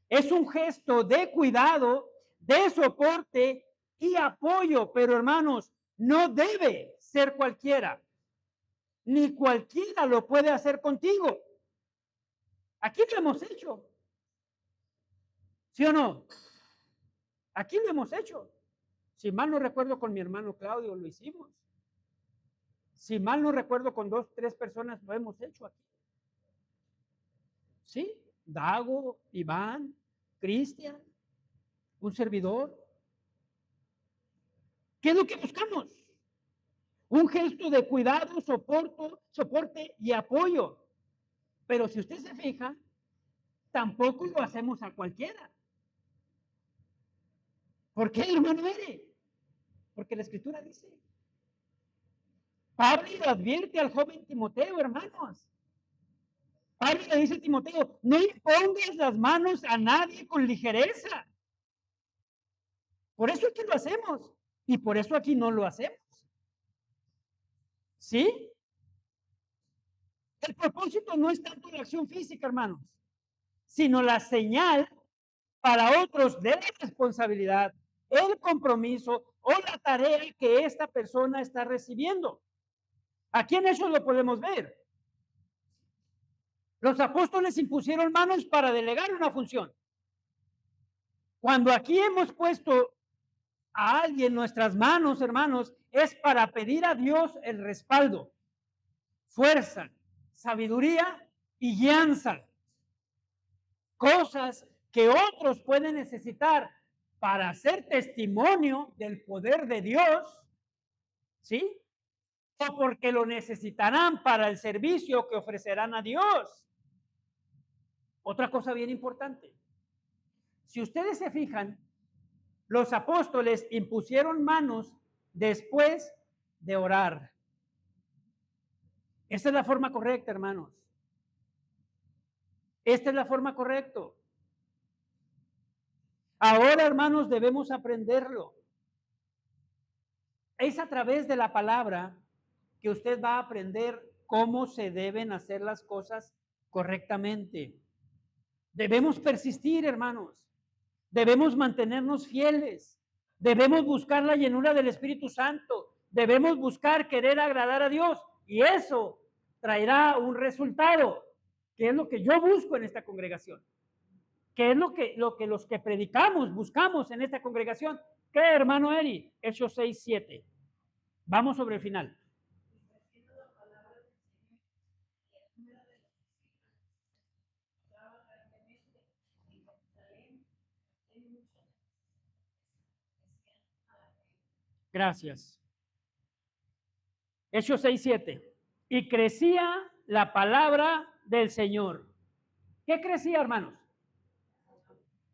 Es un gesto de cuidado, de soporte y apoyo, pero hermanos, no debe ser cualquiera, ni cualquiera lo puede hacer contigo. Aquí lo hemos hecho, ¿sí o no? Aquí lo hemos hecho. Si mal no recuerdo, con mi hermano Claudio lo hicimos. Si mal no recuerdo, con 2, 3 personas lo hemos hecho aquí. ¿Sí? Dago, Iván, Cristian, un servidor. ¿Qué es lo que buscamos? Un gesto de cuidado, soporte y apoyo. Pero si usted se fija, tampoco lo hacemos a cualquiera. ¿Por qué, hermano Ere? Porque la escritura dice. Pablo le advierte al joven Timoteo, hermanos. Pablo le dice a Timoteo, no impongas las manos a nadie con ligereza. Por eso aquí lo hacemos y por eso aquí no lo hacemos. ¿Sí? El propósito no es tanto la acción física, hermanos, sino la señal para otros de la responsabilidad, el compromiso o la tarea que esta persona está recibiendo. Aquí en eso lo podemos ver. Los apóstoles impusieron manos para delegar una función. Cuando aquí hemos puesto a alguien nuestras manos, hermanos, es para pedir a Dios el respaldo, fuerza, sabiduría y guianza. Cosas que otros pueden necesitar para ser testimonio del poder de Dios, ¿sí? O porque lo necesitarán para el servicio que ofrecerán a Dios. Otra cosa bien importante. Si ustedes se fijan, los apóstoles impusieron manos después de orar. Esta es la forma correcta, hermanos. Esta es la forma correcta. Ahora, hermanos, debemos aprenderlo. Es a través de la palabra que usted va a aprender cómo se deben hacer las cosas correctamente. Debemos persistir, hermanos. Debemos mantenernos fieles. Debemos buscar la llenura del Espíritu Santo. Debemos buscar querer agradar a Dios. Y eso traerá un resultado, que es lo que yo busco en esta congregación, que es lo que los que predicamos buscamos en esta congregación. ¿Qué, hermano Eri? Hechos 6:7. Vamos sobre el final. Gracias. Hechos 6:7. Y crecía la palabra del Señor. ¿Qué crecía, hermanos?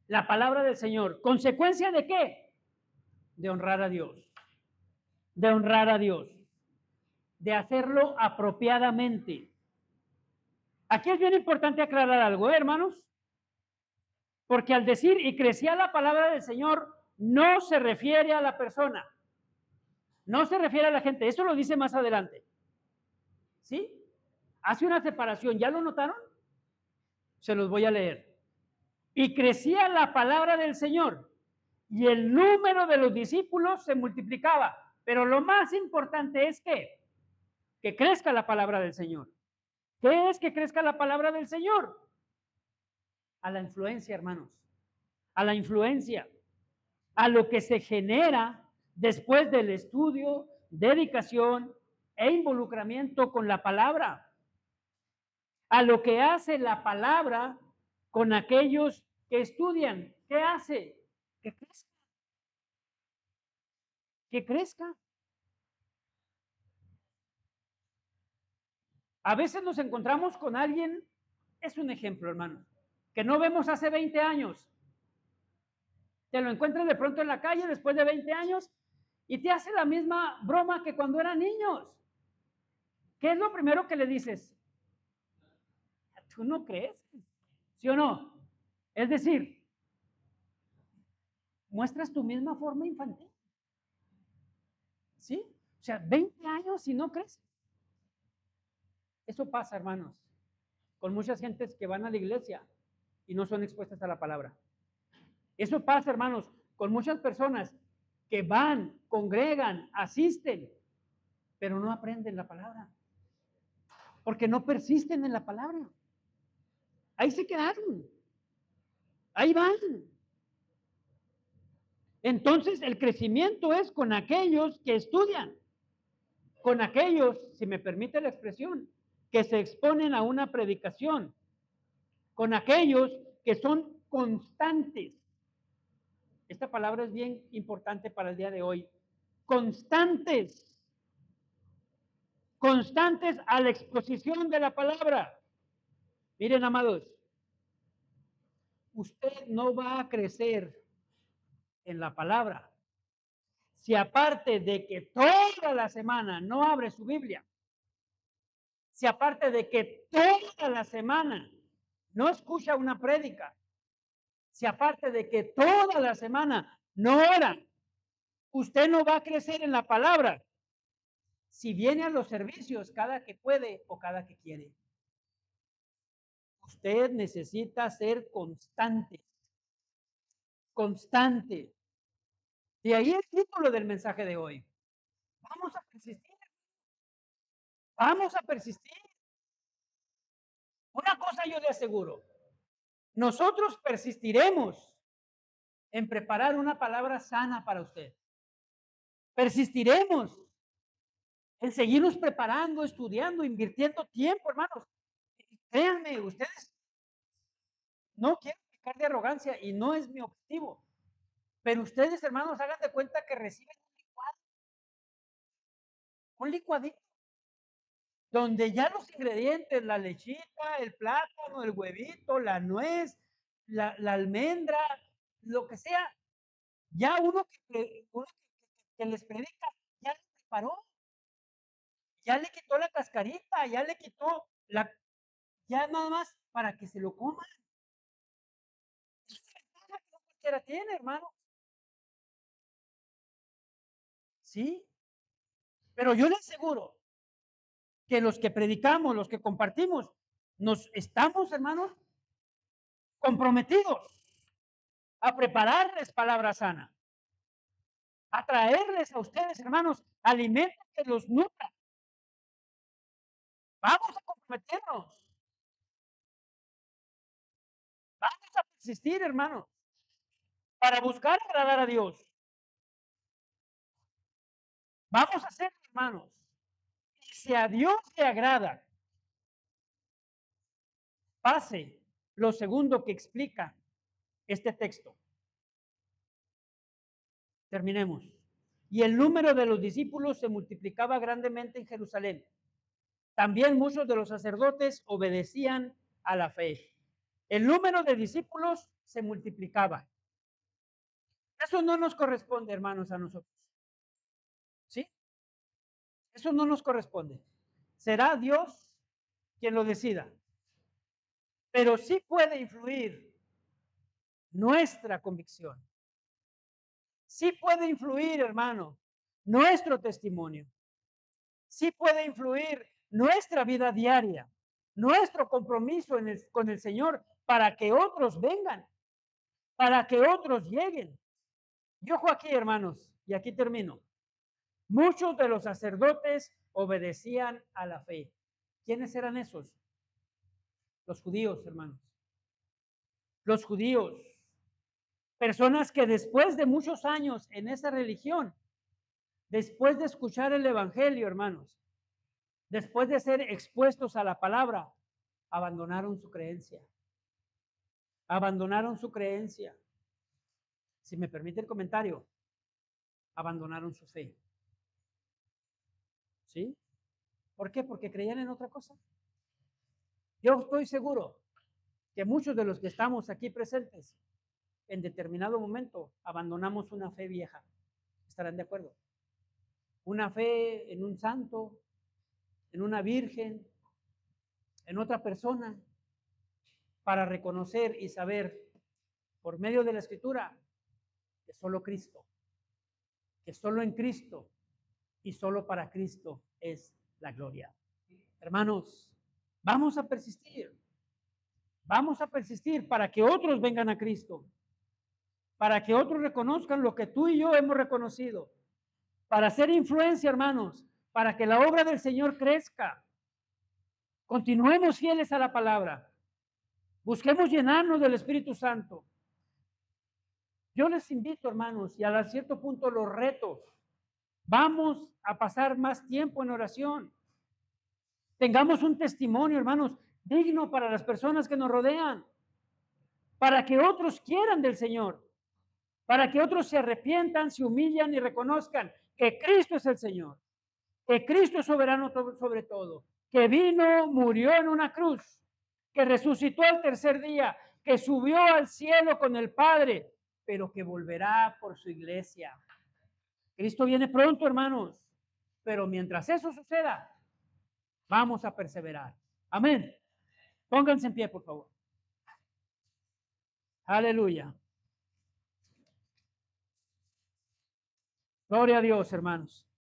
La palabra del Señor. ¿Consecuencia de qué? De honrar a Dios. De honrar a Dios. De hacerlo apropiadamente. Aquí es bien importante aclarar algo, hermanos, porque al decir y crecía la palabra del Señor, no se refiere a la persona, no se refiere a la gente, eso lo dice más adelante. ¿Sí? Hace una separación, ¿ya lo notaron? Se los voy a leer. Y crecía la palabra del Señor y el número de los discípulos se multiplicaba, pero lo más importante es que crezca la palabra del Señor. ¿Qué es que crezca la palabra del Señor? A la influencia, hermanos, a la influencia, a lo que se genera después del estudio, dedicación e involucramiento con la palabra, a lo que hace la palabra con aquellos que estudian. ¿Qué hace? Que crezca. Que crezca. A veces nos encontramos con alguien, es un ejemplo, hermano, que no vemos hace 20 años. Te lo encuentras de pronto en la calle después de 20 años y te hace la misma broma que cuando eran niños. ¿Qué es lo primero que le dices? ¿Tú no crees? ¿Sí o no? Es decir, muestras tu misma forma infantil. ¿Sí? O sea, 20 años y no crees. Eso pasa, hermanos, con muchas gentes que van a la iglesia y no son expuestas a la palabra. Eso pasa, hermanos, con muchas personas que van, congregan, asisten, pero no aprenden la palabra. Porque no persisten en la palabra. Ahí se quedaron. Ahí van. Entonces, el crecimiento es con aquellos que estudian, con aquellos, si me permite la expresión, que se exponen a una predicación, con aquellos que son constantes. Esta palabra es bien importante para el día de hoy. Constantes. Constantes a la exposición de la palabra. Miren, amados, usted no va a crecer en la palabra si aparte de que toda la semana no abre su Biblia, si aparte de que toda la semana no escucha una prédica, si aparte de que toda la semana no ora, usted no va a crecer en la palabra si viene a los servicios cada que puede o cada que quiere. Usted necesita ser constante, constante. Y ahí el título del mensaje de hoy. Vamos a persistir. Vamos a persistir. Una cosa yo le aseguro. Nosotros persistiremos en preparar una palabra sana para usted. Persistiremos en seguirnos preparando, estudiando, invirtiendo tiempo, hermanos. Créanme, ustedes no quiero pecar de arrogancia y no es mi objetivo. Pero ustedes, hermanos, hagan de cuenta que reciben un licuadito, donde ya los ingredientes, la lechita, el plátano, el huevito, la nuez, la almendra, lo que sea, ya uno que les predica, ya lo preparó, ya le quitó la cascarita, ya le quitó ya nada más para que se lo coman. Es una ventaja que no cualquiera tiene, hermano. Sí, pero yo le aseguro que los que predicamos, los que compartimos, nos estamos, hermanos, comprometidos a prepararles palabra sana, a traerles a ustedes, hermanos, alimentos que los nutran, Vamos a comprometernos. Vamos a persistir, hermanos, para buscar agradar a Dios. Vamos a hacerlo, hermanos. Y si a Dios le agrada, pase lo segundo que explica este texto. Terminemos. Y el número de los discípulos se multiplicaba grandemente en Jerusalén. También muchos de los sacerdotes obedecían a la fe. El número de discípulos se multiplicaba. Eso no nos corresponde, hermanos, a nosotros. ¿Sí? Eso no nos corresponde. Será Dios quien lo decida. Pero sí puede influir nuestra convicción. Sí puede influir, hermano, nuestro testimonio. Sí puede influir nuestra vida diaria, nuestro compromiso con el Señor para que otros vengan, para que otros lleguen. Y ojo aquí, hermanos, y aquí termino. Muchos de los sacerdotes obedecían a la fe. ¿Quiénes eran esos? Los judíos, hermanos. Los judíos. Personas que después de muchos años en esa religión, después de escuchar el Evangelio, hermanos, después de ser expuestos a la palabra, abandonaron su creencia. Abandonaron su creencia. Si me permite el comentario, abandonaron su fe. ¿Sí? ¿Por qué? Porque creían en otra cosa. Yo estoy seguro que muchos de los que estamos aquí presentes, en determinado momento, abandonamos una fe vieja. ¿Estarán de acuerdo? Una fe en un santo, en una virgen, en otra persona, para reconocer y saber por medio de la escritura que solo Cristo, que solo en Cristo y solo para Cristo es la gloria. Hermanos, vamos a persistir. Vamos a persistir para que otros vengan a Cristo, para que otros reconozcan lo que tú y yo hemos reconocido, para hacer influencia, hermanos, para que la obra del Señor crezca. Continuemos fieles a la palabra. Busquemos llenarnos del Espíritu Santo. Yo les invito, hermanos, y a cierto punto los reto. Vamos a pasar más tiempo en oración. Tengamos un testimonio, hermanos, digno para las personas que nos rodean, para que otros quieran del Señor, para que otros se arrepientan, se humillan y reconozcan que Cristo es el Señor, que Cristo es soberano sobre todo, que vino, murió en una cruz, que resucitó al tercer día, que subió al cielo con el Padre, pero que volverá por su iglesia. Cristo viene pronto, hermanos, pero mientras eso suceda, vamos a perseverar. Amén. Pónganse en pie, por favor. Aleluya. Gloria a Dios, hermanos.